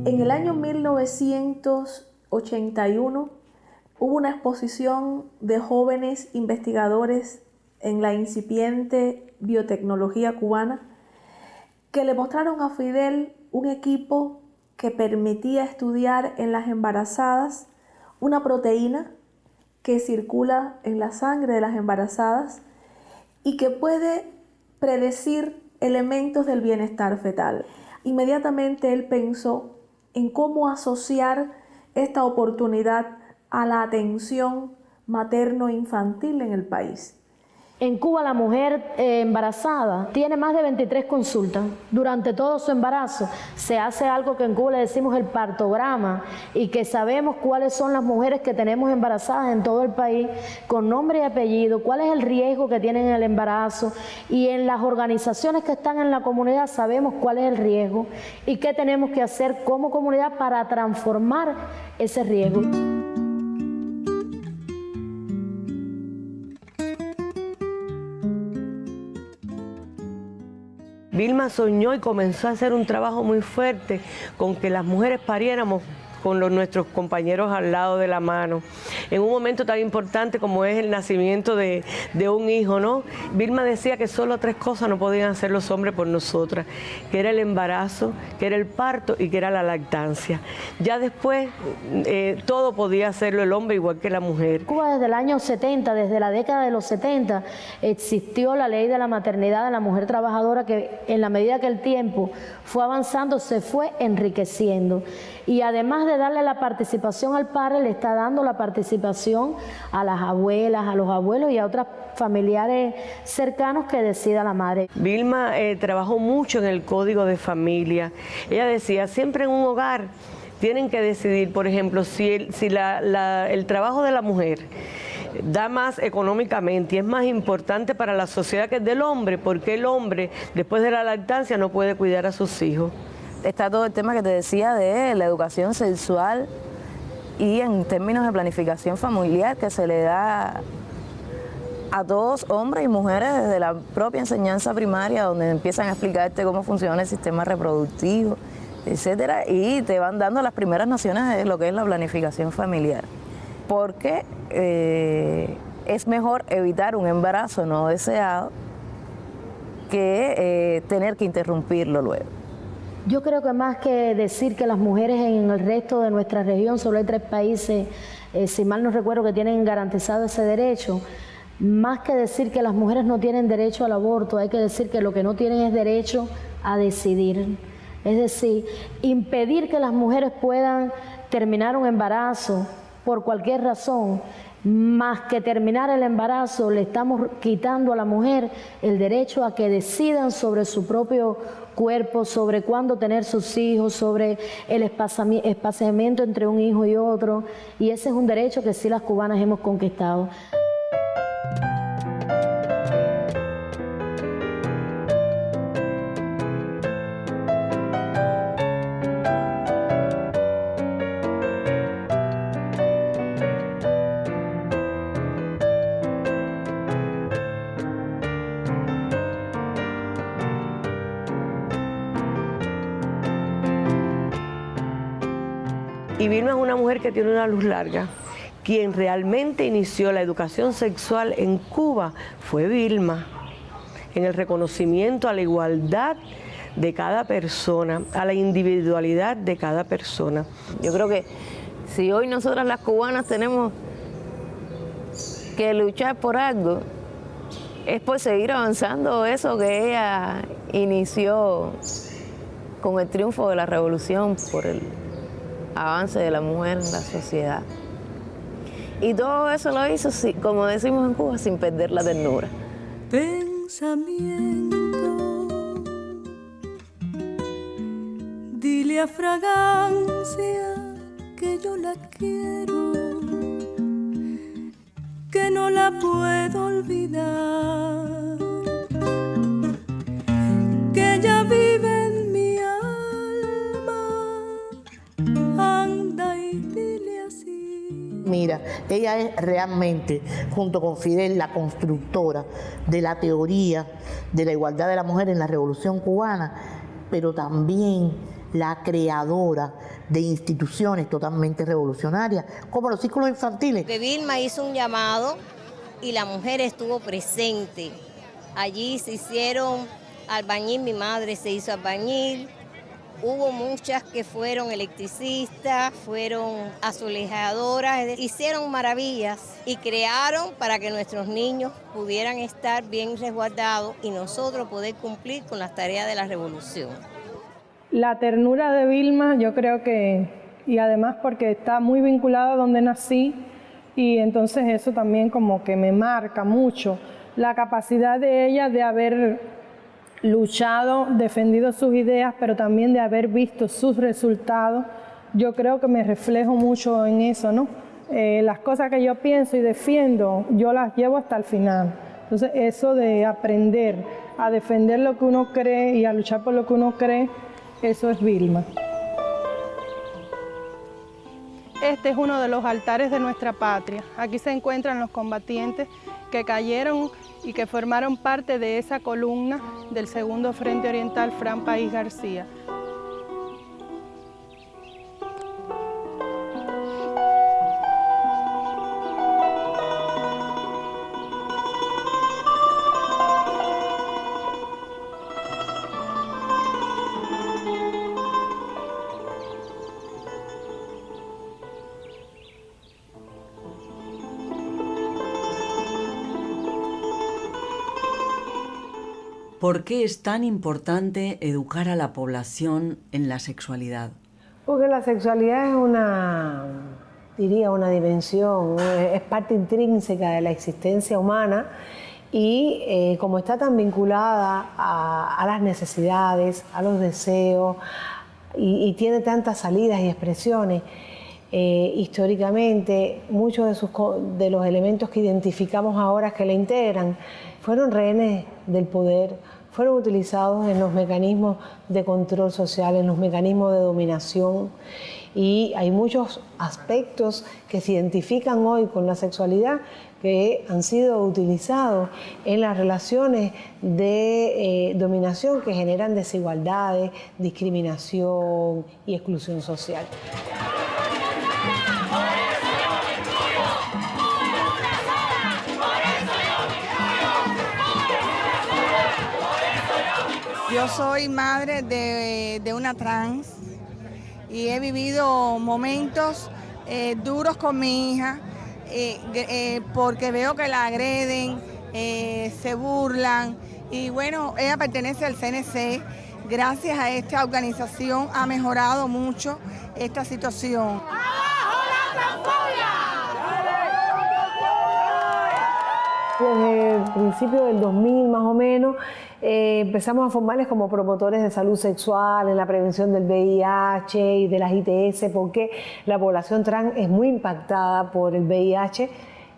En el año 1981 hubo una exposición de jóvenes investigadores en la incipiente biotecnología cubana que le mostraron a Fidel un equipo que permitía estudiar en las embarazadas una proteína que circula en la sangre de las embarazadas y que puede predecir elementos del bienestar fetal. Inmediatamente él pensó en cómo asociar esta oportunidad a la atención materno-infantil en el país. En Cuba la mujer embarazada tiene más de 23 consultas. Durante todo su embarazo se hace algo que en Cuba le decimos el partograma y que sabemos cuáles son las mujeres que tenemos embarazadas en todo el país con nombre y apellido, cuál es el riesgo que tienen en el embarazo, y en las organizaciones que están en la comunidad sabemos cuál es el riesgo y qué tenemos que hacer como comunidad para transformar ese riesgo. Vilma soñó y comenzó a hacer un trabajo muy fuerte con que las mujeres pariéramos con nuestros compañeros al lado de la mano, en un momento tan importante como es el nacimiento de un hijo, ¿no? Vilma decía que solo 3 cosas no podían hacer los hombres por nosotras, que era el embarazo, que era el parto y que era la lactancia. Ya después todo podía hacerlo el hombre igual que la mujer. Cuba desde el año 70, desde la década de los 70, existió la ley de la maternidad de la mujer trabajadora que en la medida que el tiempo fue avanzando se fue enriqueciendo. Y además de darle la participación al padre, le está dando la participación a las abuelas, a los abuelos y a otros familiares cercanos que decida la madre. Vilma trabajó mucho en el código de familia. Ella decía, siempre en un hogar tienen que decidir, por ejemplo, si el trabajo de la mujer da más económicamente y es más importante para la sociedad que el del hombre, porque el hombre después de la lactancia no puede cuidar a sus hijos. Está todo el tema que te decía de la educación sexual y en términos de planificación familiar que se le da a todos, hombres y mujeres, desde la propia enseñanza primaria, donde empiezan a explicarte cómo funciona el sistema reproductivo, etcétera, y te van dando las primeras nociones de lo que es la planificación familiar. Porque es mejor evitar un embarazo no deseado que tener que interrumpirlo luego. Yo creo que más que decir que las mujeres en el resto de nuestra región, solo hay 3 países, si mal no recuerdo, que tienen garantizado ese derecho, más que decir que las mujeres no tienen derecho al aborto, hay que decir que lo que no tienen es derecho a decidir. Es decir, impedir que las mujeres puedan terminar un embarazo por cualquier razón, más que terminar el embarazo, le estamos quitando a la mujer el derecho a que decidan sobre su propio cuerpo, sobre cuándo tener sus hijos, sobre el espaciamiento entre un hijo y otro, y ese es un derecho que sí las cubanas hemos conquistado. Y Vilma es una mujer que tiene una luz larga. Quien realmente inició la educación sexual en Cuba fue Vilma, en el reconocimiento a la igualdad de cada persona, a la individualidad de cada persona. Yo creo que si hoy nosotras las cubanas tenemos que luchar por algo, es por seguir avanzando eso que ella inició con el triunfo de la revolución, por el avance de la mujer en la sociedad. Y todo eso lo hizo, como decimos en Cuba, sin perder la ternura. Pensamiento, dile a fragancia que yo la quiero, que no la puedo olvidar, que ella vive en mi alma, anda y dile así. Mira, ella es realmente, junto con Fidel, la constructora de la teoría de la igualdad de la mujer en la Revolución Cubana, pero también la creadora de instituciones totalmente revolucionarias, como los círculos infantiles. Vilma hizo un llamado y la mujer estuvo presente. Allí se hicieron albañil, mi madre se hizo albañil, hubo muchas que fueron electricistas, fueron azulejadoras, hicieron maravillas y crearon para que nuestros niños pudieran estar bien resguardados y nosotros poder cumplir con las tareas de la revolución. La ternura de Vilma, yo creo que, y además porque está muy vinculada a donde nací, y entonces eso también como que me marca mucho, la capacidad de ella de haber luchado, defendido sus ideas, pero también de haber visto sus resultados. Yo creo que me reflejo mucho en eso, ¿no? Las cosas que yo pienso y defiendo, yo las llevo hasta el final. Entonces eso de aprender a defender lo que uno cree y a luchar por lo que uno cree, eso es Vilma. Este es uno de los altares de nuestra patria. Aquí se encuentran los combatientes que cayeron y que formaron parte de esa columna del Segundo Frente Oriental Fran País García. ¿Por qué es tan importante educar a la población en la sexualidad? Porque la sexualidad es una dimensión, es parte intrínseca de la existencia humana y como está tan vinculada a las necesidades, a los deseos y tiene tantas salidas y expresiones, históricamente muchos de los elementos que identificamos ahora que la integran fueron rehenes del poder, fueron utilizados en los mecanismos de control social, en los mecanismos de dominación, y hay muchos aspectos que se identifican hoy con la sexualidad que han sido utilizados en las relaciones de dominación que generan desigualdades, discriminación y exclusión social. Yo soy madre de una trans y he vivido momentos duros con mi hija porque veo que la agreden, se burlan y bueno, ella pertenece al CNC. Gracias a esta organización ha mejorado mucho esta situación. Desde el principio del 2000 más o menos empezamos a formarles como promotores de salud sexual en la prevención del VIH y de las ITS, porque la población trans es muy impactada por el VIH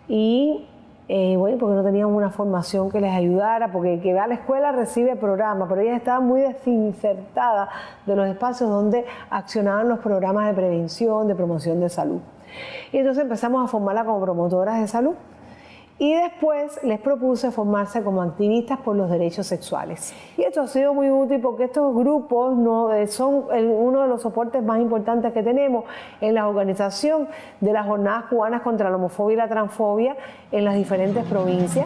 y bueno, porque no tenían una formación que les ayudara, porque el que va a la escuela recibe programas, pero ellas estaban muy desinsertadas de los espacios donde accionaban los programas de prevención, de promoción de salud. Y entonces empezamos a formarla como promotoras de salud. Y después les propuse formarse como activistas por los derechos sexuales. Y esto ha sido muy útil porque estos grupos son uno de los soportes más importantes que tenemos en la organización de las jornadas cubanas contra la homofobia y la transfobia en las diferentes provincias.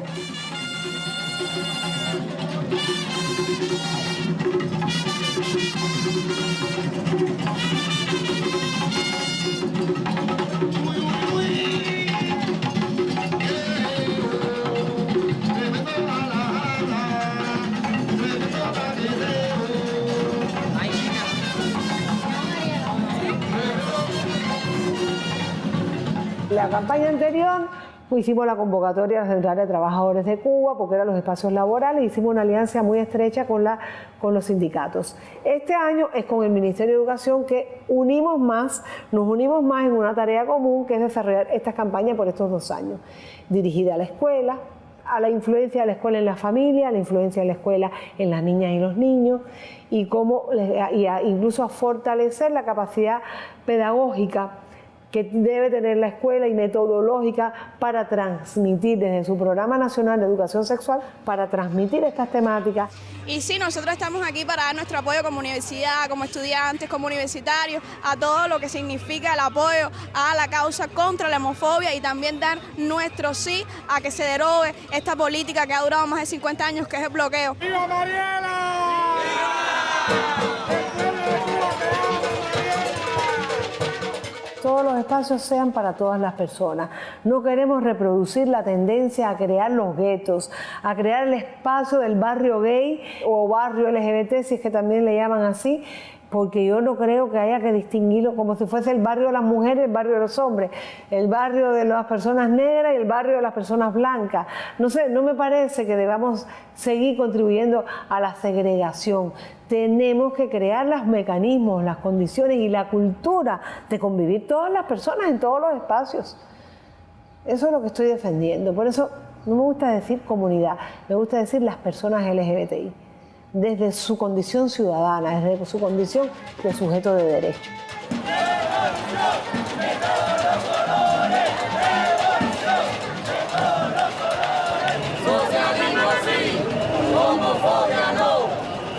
La campaña anterior hicimos la convocatoria a la Central de Trabajadores de Cuba porque eran los espacios laborales y hicimos una alianza muy estrecha con los sindicatos. Este año es con el Ministerio de Educación que nos unimos más en una tarea común que es desarrollar esta campaña por estos 2 años, dirigida a la escuela, a la influencia de la escuela en la familia, a la influencia de la escuela en las niñas y los niños y incluso a fortalecer la capacidad pedagógica que debe tener la escuela y metodológica para transmitir desde su Programa Nacional de Educación Sexual, para transmitir estas temáticas. Y sí, nosotros estamos aquí para dar nuestro apoyo como universidad, como estudiantes, como universitarios, a todo lo que significa el apoyo a la causa contra la homofobia y también dar nuestro sí a que se derogue esta política que ha durado más de 50 años, que es el bloqueo. ¡Viva Mariela! Todos los espacios sean para todas las personas. No queremos reproducir la tendencia a crear los guetos, a crear el espacio del barrio gay o barrio LGBT, si es que también le llaman así, porque yo no creo que haya que distinguirlo como si fuese el barrio de las mujeres y el barrio de los hombres, el barrio de las personas negras y el barrio de las personas blancas. No sé, no me parece que debamos seguir contribuyendo a la segregación. Tenemos que crear los mecanismos, las condiciones y la cultura de convivir todas las personas en todos los espacios. Eso es lo que estoy defendiendo. Por eso no me gusta decir comunidad, me gusta decir las personas LGBTI. Desde su condición ciudadana, desde su condición de sujeto de derecho. Socialismo sí, homofobia no.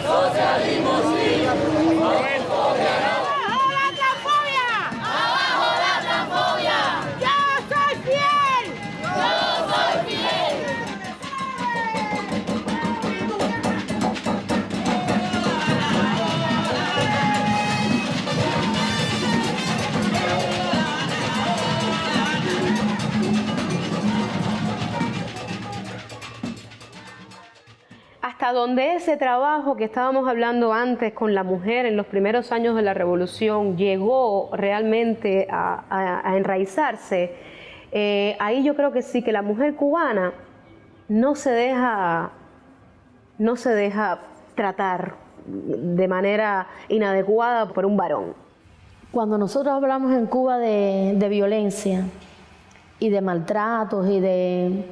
Socialismo sí, homofobia no. ¡Abajo la transfobia! ¡Abajo la transfobia! ¡Yo soy fiel! ¡Yo soy fiel! hasta donde ese trabajo que estábamos hablando antes con la mujer en los primeros años de la revolución llegó realmente a enraizarse, ahí yo creo que sí, que la mujer cubana no se deja tratar de manera inadecuada por un varón. Cuando nosotros hablamos en Cuba de violencia y de maltratos y de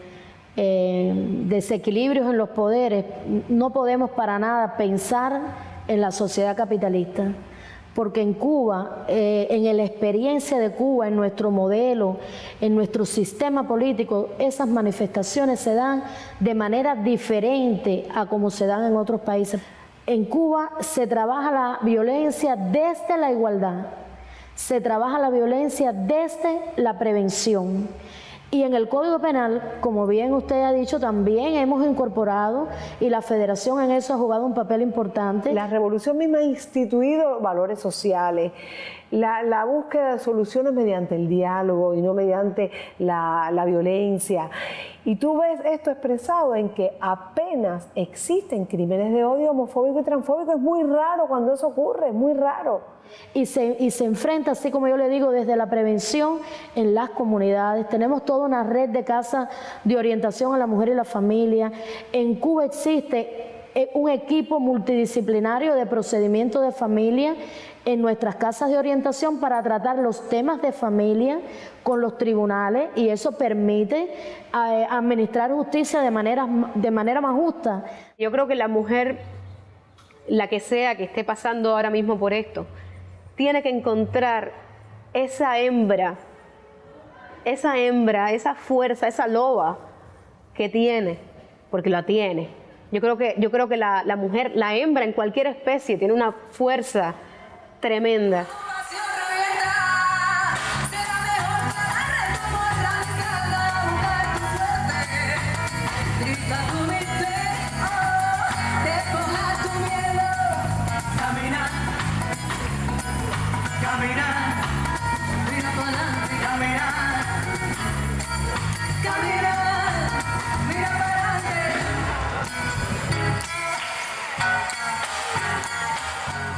desequilibrios en los poderes, no podemos para nada pensar en la sociedad capitalista, porque en Cuba, en la experiencia de Cuba, en nuestro modelo, en nuestro sistema político, esas manifestaciones se dan de manera diferente a como se dan en otros países. En Cuba se trabaja la violencia desde la igualdad, se trabaja la violencia desde la prevención. Y en el Código Penal, como bien usted ha dicho, también hemos incorporado, y la Federación en eso ha jugado un papel importante. La revolución misma ha instituido valores sociales, la búsqueda de soluciones mediante el diálogo y no mediante la violencia. Y tú ves esto expresado en que apenas existen crímenes de odio homofóbico y transfóbico. Es muy raro cuando eso ocurre, es muy raro. Y se enfrenta, así como yo le digo, desde la prevención en las comunidades. Tenemos toda una red de casas de orientación a la mujer y la familia. En Cuba existe un equipo multidisciplinario de procedimiento de familia en nuestras casas de orientación para tratar los temas de familia con los tribunales, y eso permite administrar justicia de manera más justa. Yo creo que la mujer, la que sea que esté pasando ahora mismo por esto, tiene que encontrar esa hembra, esa fuerza, esa loba que tiene, porque la tiene. Yo creo que la mujer, la hembra en cualquier especie, tiene una fuerza tremenda.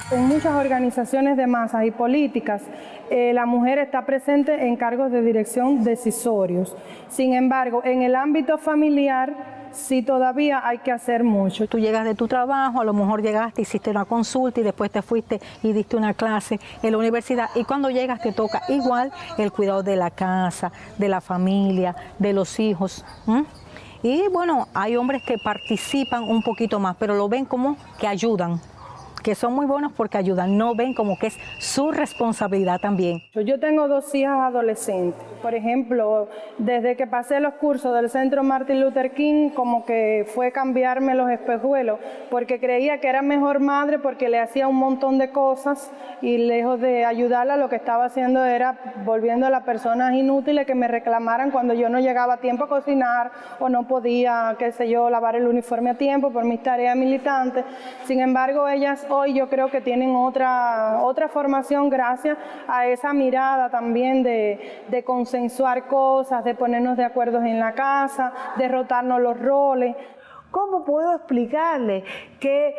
En muchas organizaciones de masas y políticas, la mujer está presente en cargos de dirección decisorios. Sin embargo, en el ámbito familiar, sí todavía hay que hacer mucho. Tú llegas de tu trabajo, a lo mejor llegaste, hiciste una consulta y después te fuiste y diste una clase en la universidad, y cuando llegas te toca igual el cuidado de la casa, de la familia, de los hijos. Y bueno, hay hombres que participan un poquito más, pero lo ven como que ayudan, que son muy buenos porque ayudan, no ven como que es su responsabilidad también. Yo tengo 2 hijas adolescentes. Por ejemplo, desde que pasé los cursos del Centro Martin Luther King, como que fue cambiarme los espejuelos, porque creía que era mejor madre porque le hacía un montón de cosas y lejos de ayudarla, lo que estaba haciendo era volviendo a las personas inútiles que me reclamaran cuando yo no llegaba a tiempo a cocinar o no podía, qué sé yo, lavar el uniforme a tiempo por mis tareas militantes. Sin embargo, ellas hoy yo creo que tienen otra formación gracias a esa mirada también de consensuar cosas, de ponernos de acuerdo en la casa, de rotarnos los roles. ¿Cómo puedo explicarle que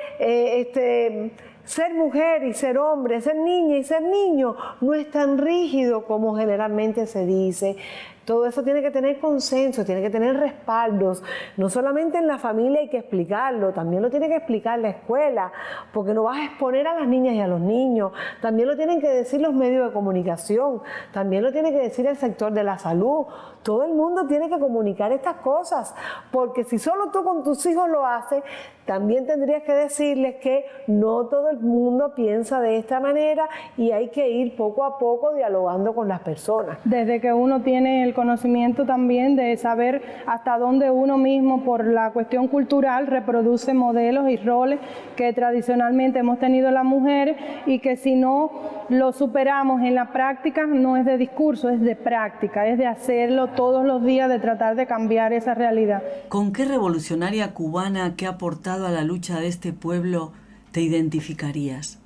ser mujer y ser hombre, ser niña y ser niño no es tan rígido como generalmente se dice? Todo eso tiene que tener consenso, tiene que tener respaldos. No solamente en la familia hay que explicarlo, también lo tiene que explicar la escuela, porque no vas a exponer a las niñas y a los niños. También lo tienen que decir los medios de comunicación, también lo tiene que decir el sector de la salud. Todo el mundo tiene que comunicar estas cosas, porque si solo tú con tus hijos lo haces, también tendrías que decirles que no todo el mundo piensa de esta manera y hay que ir poco a poco dialogando con las personas. Desde que uno tiene el conocimiento también de saber hasta dónde uno mismo, por la cuestión cultural, reproduce modelos y roles que tradicionalmente hemos tenido las mujeres, y que si no lo superamos en la práctica, no es de discurso, es de práctica, es de hacerlo todos los días, de tratar de cambiar esa realidad. ¿Con qué revolucionaria cubana que ha aportado a la lucha de este pueblo te identificarías?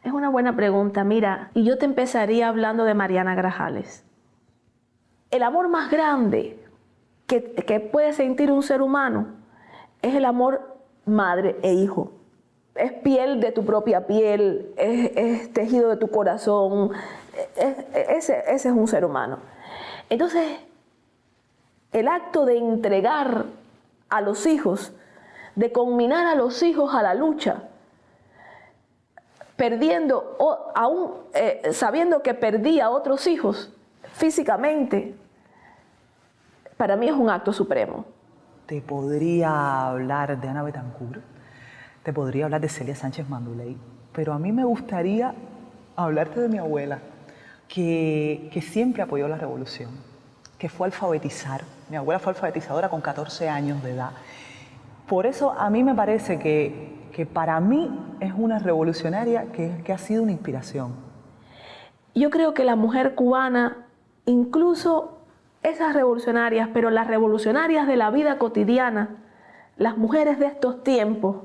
Es una buena pregunta, mira, y yo te empezaría hablando de Mariana Grajales. El amor más grande que puede sentir un ser humano es el amor madre e hijo. Es piel de tu propia piel, es tejido de tu corazón, ese es un ser humano. Entonces, el acto de entregar a los hijos, de combinar a los hijos a la lucha, perdiendo, aún sabiendo que perdí a otros hijos físicamente, para mí es un acto supremo. Te podría hablar de Ana Betancourt, te podría hablar de Celia Sánchez Manduley, pero a mí me gustaría hablarte de mi abuela, que siempre apoyó la revolución, que fue a alfabetizar. Mi abuela fue alfabetizadora con 14 años de edad. Por eso a mí me parece que para mí es una revolucionaria que ha sido una inspiración. Yo creo que la mujer cubana, incluso esas revolucionarias, pero las revolucionarias de la vida cotidiana, las mujeres de estos tiempos,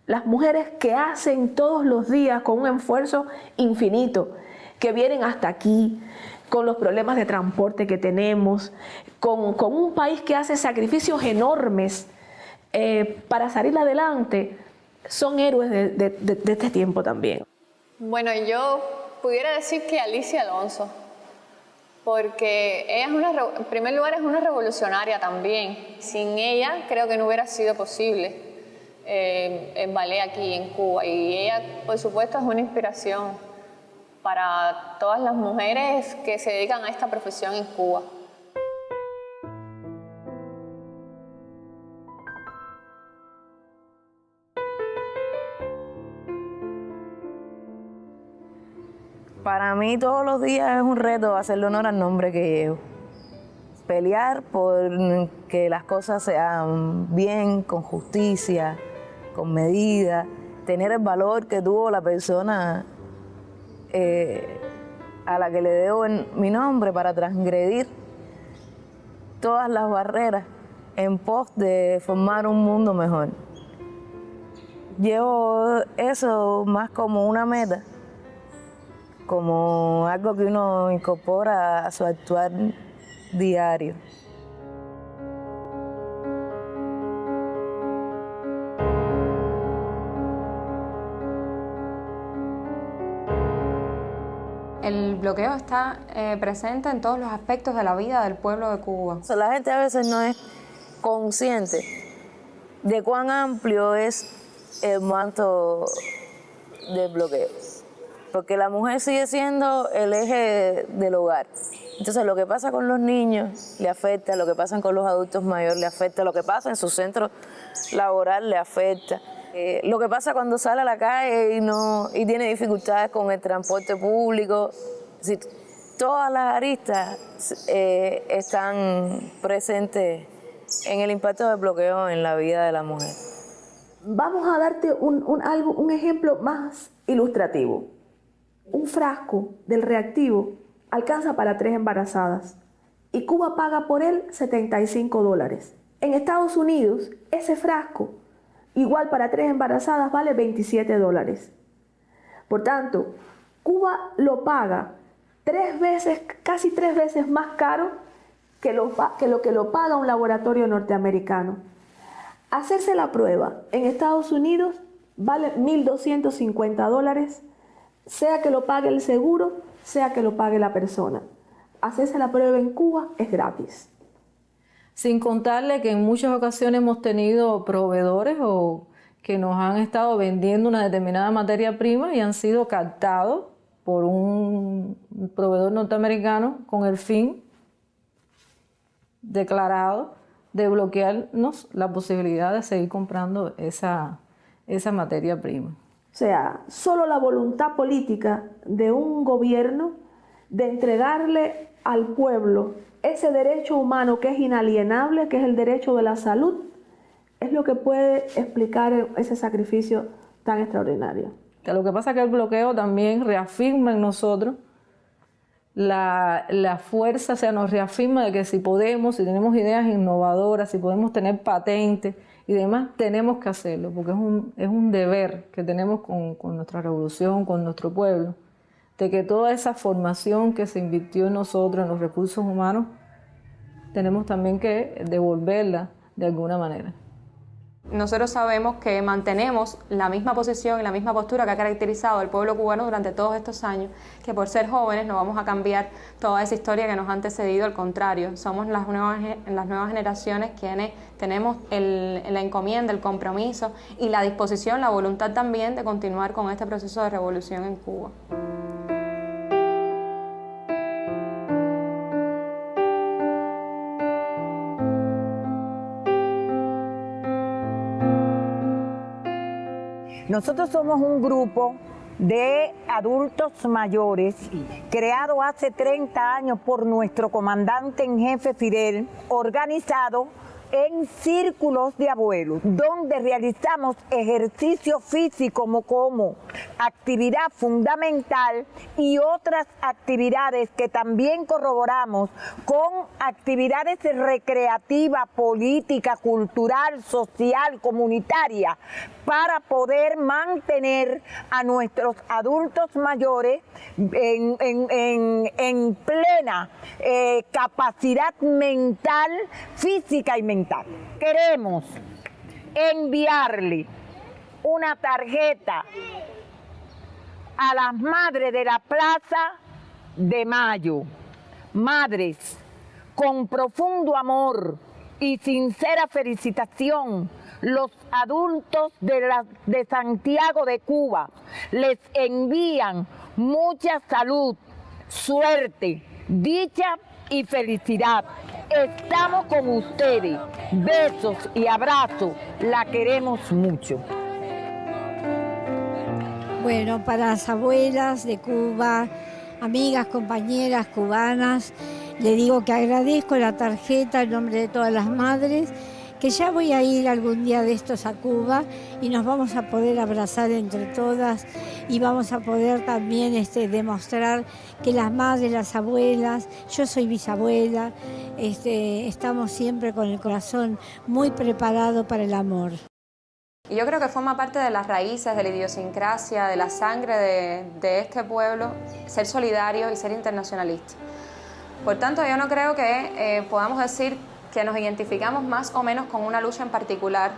las mujeres que hacen todos los días con un esfuerzo infinito, que vienen hasta aquí, con los problemas de transporte que tenemos, con un país que hace sacrificios enormes para salir adelante, son héroes de este tiempo también. Bueno, yo pudiera decir que Alicia Alonso, porque ella en primer lugar es una revolucionaria también. Sin ella creo que no hubiera sido posible el ballet aquí en Cuba, y ella por supuesto es una inspiración para todas las mujeres que se dedican a esta profesión en Cuba. Para mí todos los días es un reto hacerle honor al nombre que llevo. Pelear por que las cosas sean bien, con justicia, con medida, tener el valor que tuvo la persona a la que le debo mi nombre para transgredir todas las barreras en pos de formar un mundo mejor. Llevo eso más como una meta, como algo que uno incorpora a su actuar diario. El bloqueo está presente en todos los aspectos de la vida del pueblo de Cuba. La gente a veces no es consciente de cuán amplio es el manto del bloqueo, porque la mujer sigue siendo el eje del hogar. Entonces lo que pasa con los niños le afecta, lo que pasa con los adultos mayores le afecta, lo que pasa en su centro laboral le afecta. Lo que pasa cuando sale a la calle y tiene dificultades con el transporte público. Es decir, todas las aristas están presentes en el impacto del bloqueo en la vida de la mujer. Vamos a darte un ejemplo más ilustrativo. Un frasco del reactivo alcanza para 3 embarazadas y Cuba paga por él $75. En Estados Unidos, ese frasco igual para 3 embarazadas vale $27. Por tanto, Cuba lo paga 3 veces, casi 3 veces más caro que lo que lo paga un laboratorio norteamericano. Hacerse la prueba en Estados Unidos vale $1.250, sea que lo pague el seguro, sea que lo pague la persona. Hacerse la prueba en Cuba es gratis. Sin contarle que en muchas ocasiones hemos tenido proveedores o que nos han estado vendiendo una determinada materia prima y han sido captados por un proveedor norteamericano con el fin declarado de bloquearnos la posibilidad de seguir comprando esa materia prima. O sea, solo la voluntad política de un gobierno de entregarle al pueblo ese derecho humano que es inalienable, que es el derecho de la salud, es lo que puede explicar ese sacrificio tan extraordinario. Lo que pasa es que el bloqueo también reafirma en nosotros la fuerza, o sea, nos reafirma de que si podemos, si tenemos ideas innovadoras, si podemos tener patentes y demás, tenemos que hacerlo, porque es un deber que tenemos con nuestra revolución, con nuestro pueblo, de que toda esa formación que se invirtió en nosotros, en los recursos humanos, tenemos también que devolverla de alguna manera. Nosotros sabemos que mantenemos la misma posición y la misma postura que ha caracterizado al pueblo cubano durante todos estos años, que por ser jóvenes no vamos a cambiar toda esa historia que nos ha antecedido, al contrario, somos las nuevas generaciones quienes tenemos la encomienda, el compromiso y la disposición, la voluntad también de continuar con este proceso de revolución en Cuba. Nosotros somos un grupo de adultos mayores creado hace 30 años por nuestro comandante en jefe Fidel, organizado en círculos de abuelos, donde realizamos ejercicio físico como actividad fundamental y otras actividades que también corroboramos con actividades recreativas, política, cultural, social, comunitaria, para poder mantener a nuestros adultos mayores en plena capacidad mental, física y mental. Queremos enviarle una tarjeta a las madres de la Plaza de Mayo, madres con profundo amor y sincera felicitación. Los adultos de Santiago de Cuba les envían mucha salud, suerte, dicha y felicidad. Estamos con ustedes. Besos y abrazos. La queremos mucho. Bueno, para las abuelas de Cuba, amigas, compañeras cubanas, le digo que agradezco la tarjeta en nombre de todas las madres, que ya voy a ir algún día de estos a Cuba y nos vamos a poder abrazar entre todas y vamos a poder también demostrar que las madres, las abuelas, yo soy bisabuela, estamos siempre con el corazón muy preparado para el amor. Y yo creo que forma parte de las raíces, de la idiosincrasia, de la sangre de este pueblo, ser solidario y ser internacionalista. Por tanto, yo no creo que podamos decir que nos identificamos más o menos con una lucha en particular,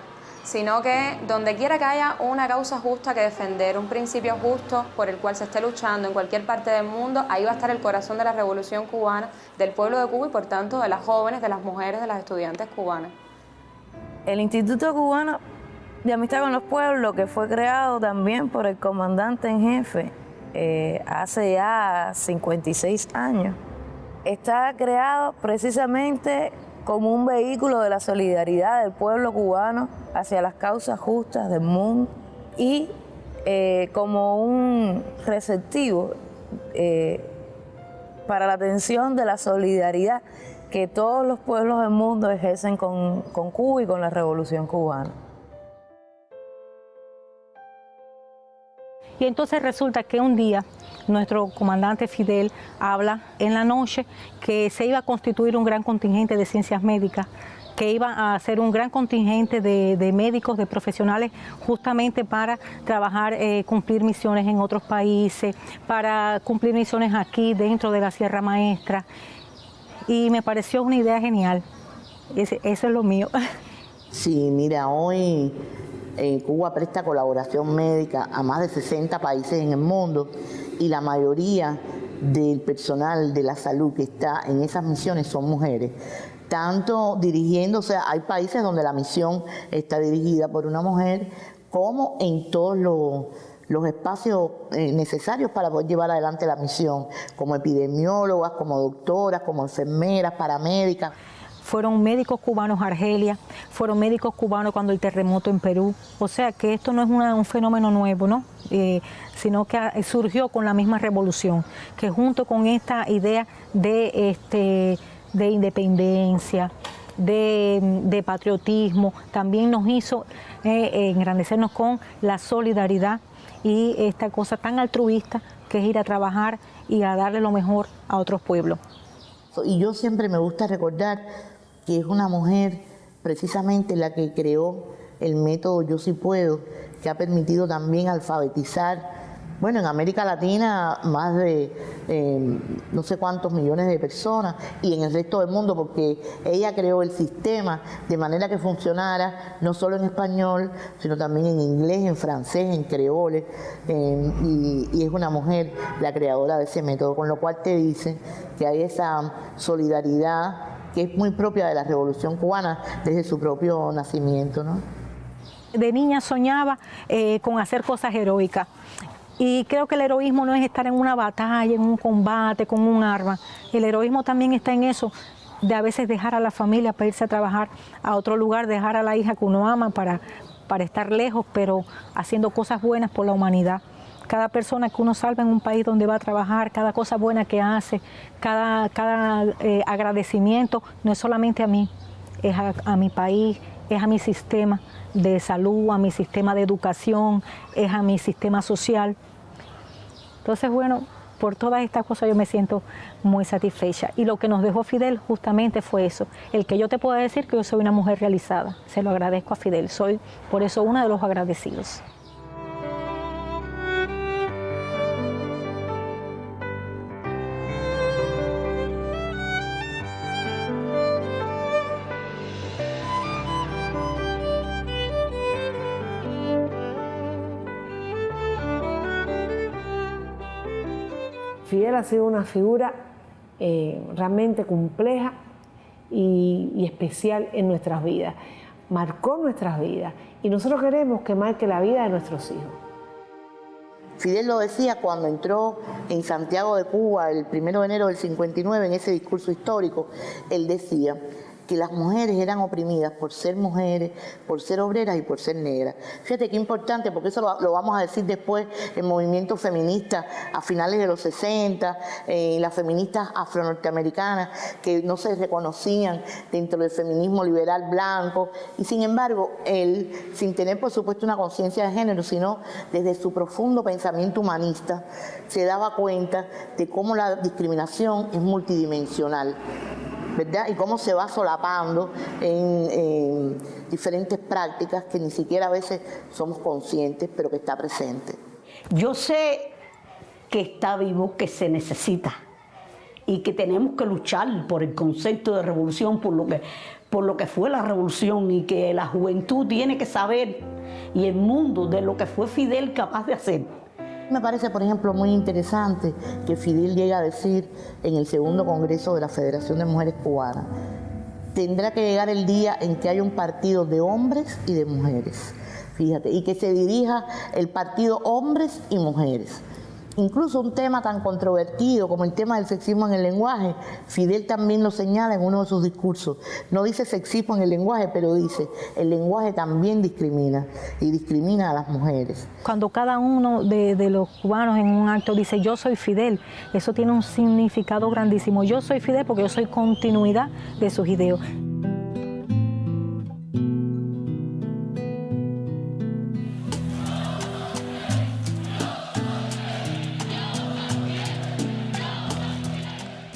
sino que donde quiera que haya una causa justa que defender, un principio justo por el cual se esté luchando en cualquier parte del mundo, ahí va a estar el corazón de la revolución cubana, del pueblo de Cuba y por tanto de las jóvenes, de las mujeres, de las estudiantes cubanas. El Instituto Cubano de Amistad con los Pueblos, que fue creado también por el comandante en jefe hace ya 56 años, está creado precisamente como un vehículo de la solidaridad del pueblo cubano hacia las causas justas del mundo y como un receptivo para la atención de la solidaridad que todos los pueblos del mundo ejercen con Cuba y con la Revolución Cubana. Y entonces resulta que un día nuestro comandante Fidel habla en la noche que se iba a constituir un gran contingente de ciencias médicas, que iba a hacer un gran contingente de médicos, de profesionales, justamente para trabajar, cumplir misiones en otros países, para cumplir misiones aquí dentro de la Sierra Maestra. Y me pareció una idea genial. Eso es lo mío. Sí, mira, hoy Cuba presta colaboración médica a más de 60 países en el mundo y la mayoría del personal de la salud que está en esas misiones son mujeres. Tanto dirigiéndose, hay países donde la misión está dirigida por una mujer, como en todos los espacios necesarios para poder llevar adelante la misión, como epidemiólogas, como doctoras, como enfermeras, paramédicas. Fueron médicos cubanos a Argelia, fueron médicos cubanos cuando el terremoto en Perú. O sea que esto no es un fenómeno nuevo, ¿no? Sino que surgió con la misma revolución, que junto con esta idea de independencia, de patriotismo, también nos hizo engrandecernos con la solidaridad y esta cosa tan altruista que es ir a trabajar y a darle lo mejor a otros pueblos. Y yo siempre me gusta recordar que es una mujer precisamente la que creó el método Yo Sí Puedo, que ha permitido también alfabetizar Bueno, en América Latina más de no sé cuántos millones de personas y en el resto del mundo, porque ella creó el sistema de manera que funcionara no solo en español, sino también en inglés, en francés, en creole, y es una mujer la creadora de ese método, con lo cual te dice que hay esa solidaridad que es muy propia de la Revolución Cubana desde su propio nacimiento, ¿no? De niña soñaba con hacer cosas heroicas. Y creo que el heroísmo no es estar en una batalla, en un combate, con un arma. El heroísmo también está en eso, de a veces dejar a la familia para irse a trabajar a otro lugar, dejar a la hija que uno ama para estar lejos, pero haciendo cosas buenas por la humanidad. Cada persona que uno salva en un país donde va a trabajar, cada cosa buena que hace, cada agradecimiento, no es solamente a mí, es a mi país, es a mi sistema de salud, a mi sistema de educación, es a mi sistema social. Entonces, bueno, por todas estas cosas yo me siento muy satisfecha. Y lo que nos dejó Fidel justamente fue eso, el que yo te pueda decir que yo soy una mujer realizada. Se lo agradezco a Fidel, soy por eso uno de los agradecidos. Fidel ha sido una figura realmente compleja y especial en nuestras vidas. Marcó nuestras vidas y nosotros queremos que marque la vida de nuestros hijos. Fidel lo decía cuando entró en Santiago de Cuba el 1 de enero del 59 en ese discurso histórico. Él decía que las mujeres eran oprimidas por ser mujeres, por ser obreras y por ser negras. Fíjate qué importante, porque eso lo vamos a decir después en movimientos feministas a finales de los 60, las feministas afro-norteamericanas que no se reconocían dentro del feminismo liberal blanco, y sin embargo él, sin tener por supuesto una conciencia de género, sino desde su profundo pensamiento humanista, se daba cuenta de cómo la discriminación es multidimensional, ¿verdad? Y cómo se va solapando en diferentes prácticas que ni siquiera a veces somos conscientes, pero que está presente. Yo sé que está vivo, que se necesita y que tenemos que luchar por el concepto de revolución, por lo que fue la revolución, y que la juventud tiene que saber, y el mundo, de lo que fue Fidel capaz de hacer. Me parece, por ejemplo, muy interesante que Fidel llega a decir en el segundo Congreso de la Federación de Mujeres Cubanas: tendrá que llegar el día en que haya un partido de hombres y de mujeres, fíjate, y que se dirija el partido hombres y mujeres. Incluso un tema tan controvertido como el tema del sexismo en el lenguaje, Fidel también lo señala en uno de sus discursos. No dice sexismo en el lenguaje, pero dice, el lenguaje también discrimina, y discrimina a las mujeres. Cuando cada uno de los cubanos en un acto dice yo soy Fidel, eso tiene un significado grandísimo. Yo soy Fidel porque yo soy continuidad de sus ideas.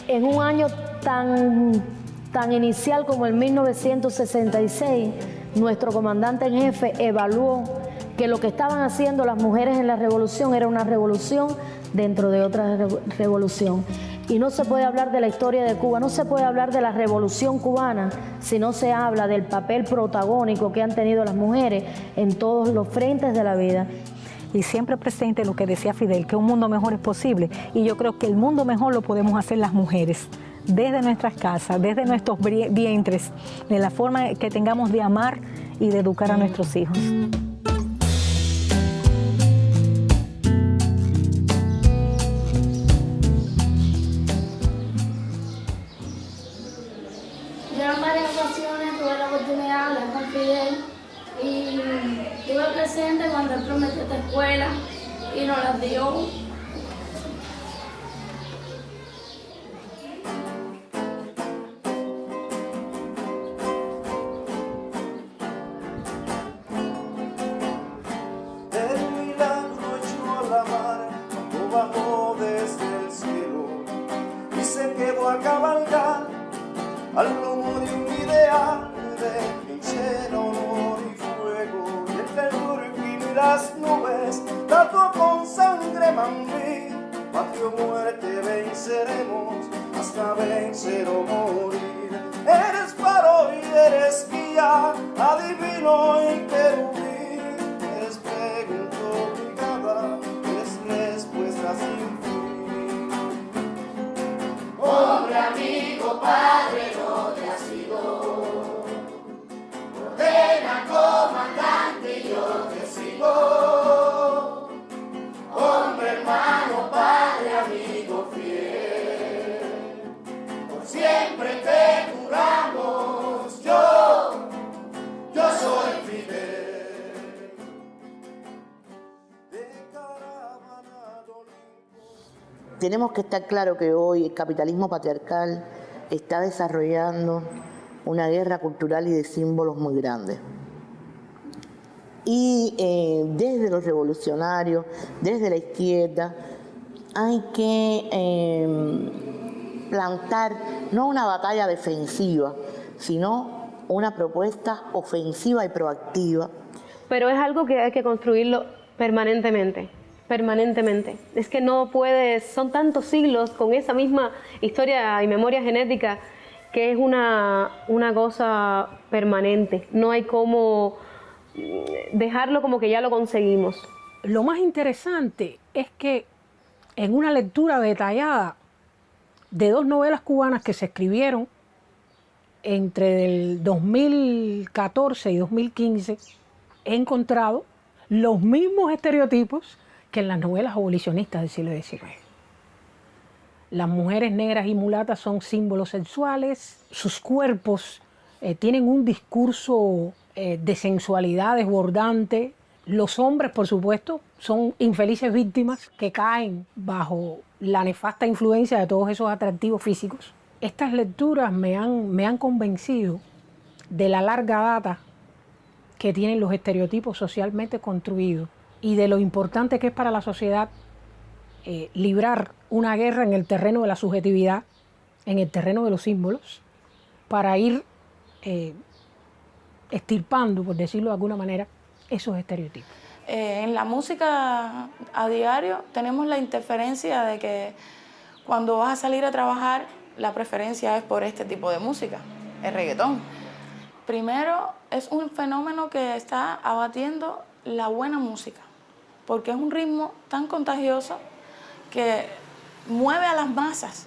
En un año tan inicial como el 1966, nuestro comandante en jefe evaluó que lo que estaban haciendo las mujeres en la revolución era una revolución dentro de otra revolución. Y no se puede hablar de la historia de Cuba, no se puede hablar de la revolución cubana si no se habla del papel protagónico que han tenido las mujeres en todos los frentes de la vida. Y siempre presente lo que decía Fidel, que un mundo mejor es posible. Y yo creo que el mundo mejor lo podemos hacer las mujeres, desde nuestras casas, desde nuestros vientres, de la forma que tengamos de amar y de educar a nuestros hijos. Yo en varias ocasiones tuve la oportunidad de hablar con Fidel y estuve presente cuando él prometió esta escuela y nos la dio. El milagro echó a la mar cuando bajó desde el cielo y se quedó a cabalgar al lomo de un ideal de trinchera, honor y fuego, y el fervor y las nubes tatuó con sangre patria o muerte venceremos hasta vencer o morir. Eres faro y eres guía, adivino y querubín, eres pregunta obligada, eres respuesta sin fin. Hombre, amigo, padre, no te has ido. Ordena, comandante, yo te sigo. Hombre, hermano, padre, amigo fiel. Por siempre te juramos, yo soy Fidel. Tenemos que estar claro que hoy el capitalismo patriarcal está desarrollando una guerra cultural y de símbolos muy grande. Y desde los revolucionarios, desde la izquierda, hay que plantar no una batalla defensiva, sino una propuesta ofensiva y proactiva. Pero es algo que hay que construirlo permanentemente. Es que no puedes, son tantos siglos con esa misma historia y memoria genética que es una cosa permanente. No hay cómo dejarlo como que ya lo conseguimos. Lo más interesante es que en una lectura detallada de 2 novelas cubanas que se escribieron entre el 2014 y 2015, he encontrado los mismos estereotipos que en las novelas abolicionistas del siglo XIX. Las mujeres negras y mulatas son símbolos sexuales, sus cuerpos tienen un discurso de sensualidad desbordante. Los hombres, por supuesto, son infelices víctimas que caen bajo la nefasta influencia de todos esos atractivos físicos. Estas lecturas me han convencido de la larga data que tienen los estereotipos socialmente construidos y de lo importante que es para la sociedad librar una guerra en el terreno de la subjetividad, en el terreno de los símbolos, para ir extirpando, por decirlo de alguna manera, esos estereotipos. En la música a diario tenemos la interferencia de que cuando vas a salir a trabajar, la preferencia es por este tipo de música, el reggaetón. Primero, es un fenómeno que está abatiendo la buena música, porque es un ritmo tan contagioso que mueve a las masas.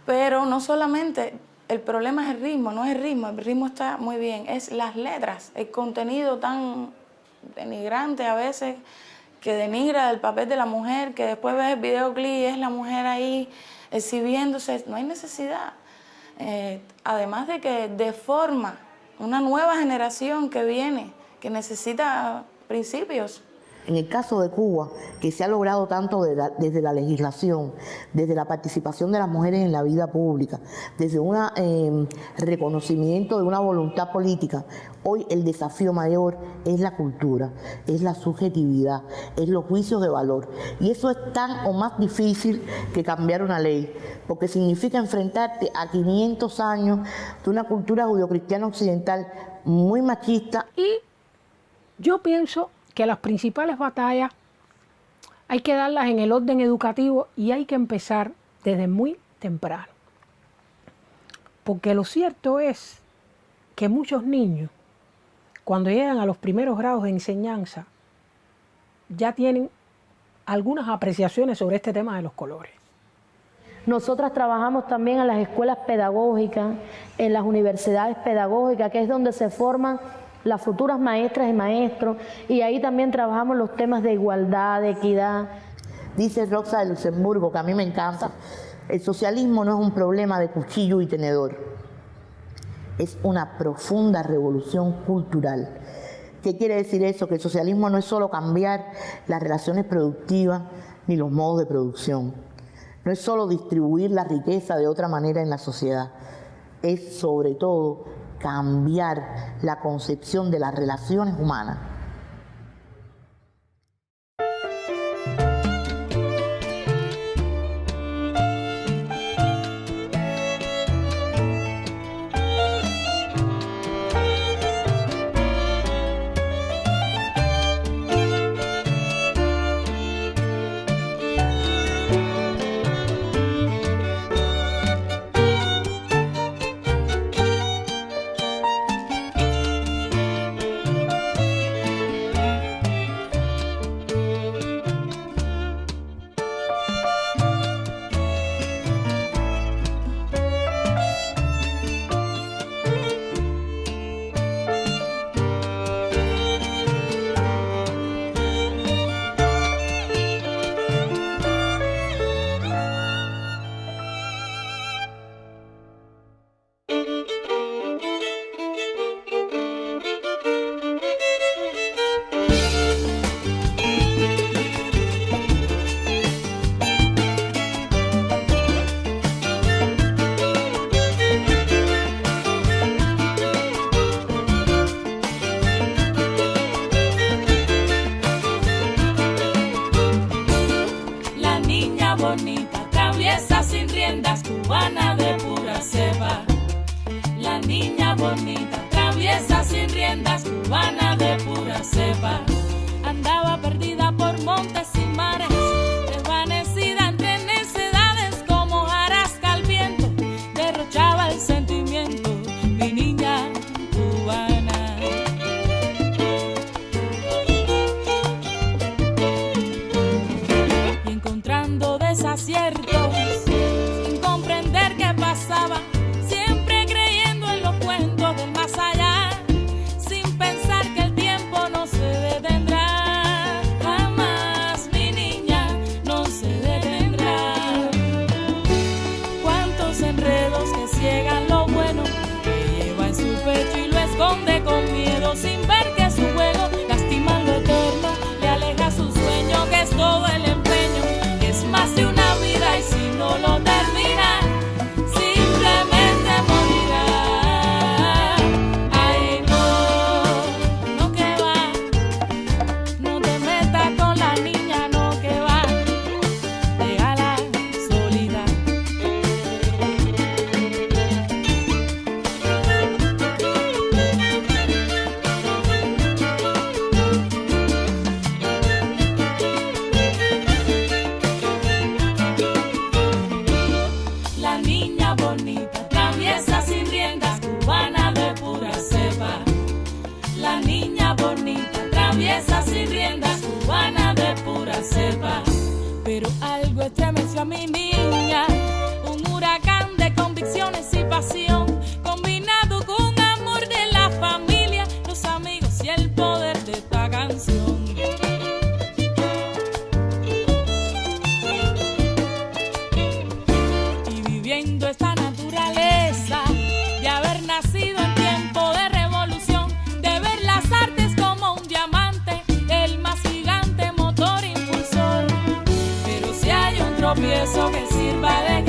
Pero no solamente el problema es el ritmo, no es el ritmo está muy bien, es las letras, el contenido tan denigrante a veces, que denigra el papel de la mujer, que después ves el videoclip y es la mujer ahí exhibiéndose, no hay necesidad. Además de que deforma una nueva generación que viene, que necesita principios. En el caso de Cuba, que se ha logrado tanto desde la legislación, desde la participación de las mujeres en la vida pública, desde un reconocimiento de una voluntad política, hoy el desafío mayor es la cultura, es la subjetividad, es los juicios de valor. Y eso es tan o más difícil que cambiar una ley, porque significa enfrentarte a 500 años de una cultura judeocristiana occidental muy machista. Y yo pienso que las principales batallas hay que darlas en el orden educativo y hay que empezar desde muy temprano. Porque lo cierto es que muchos niños, cuando llegan a los primeros grados de enseñanza, ya tienen algunas apreciaciones sobre este tema de los colores. Nosotras trabajamos también en las escuelas pedagógicas, en las universidades pedagógicas, que es donde se forman las futuras maestras y maestros, y ahí también trabajamos los temas de igualdad, de equidad. Dice Rosa de Luxemburgo, que a mí me encanta, el socialismo no es un problema de cuchillo y tenedor, es una profunda revolución cultural. ¿Qué quiere decir eso? Que el socialismo no es solo cambiar las relaciones productivas ni los modos de producción, no es solo distribuir la riqueza de otra manera en la sociedad, es sobre todo cambiar la concepción de las relaciones humanas. desaciertos, sin comprender qué pasaba, siempre creyendo en los cuentos del más allá, sin pensar que el tiempo no se detendrá, jamás mi niña no se detendrá. Cuántos enredos que ciegan lo bueno, que lleva en su pecho y lo esconde con miedo, sin ver que su juego lastima lo eterno, le aleja su sueño, que es todo el empeño, que es más de una vida y si no lo termina, simplemente morirá. Ay, no, no que va, no te metas con la niña, no que va, llega la soledad. La niña bonita, traviesa sin riendas, cubana de pura cepa. La niña bonita, traviesa sin riendas, cubana de pura cepa. Pero algo estremeció a mi niña, un huracán de convicciones y pasión, combinado con amor de la familia, los amigos y el poder de esta canción. Y viviendo esta naturaleza de haber nacido en tiempo de revolución, de ver las artes como un diamante, el más gigante motor impulsor. Pero si hay un tropiezo que sirva de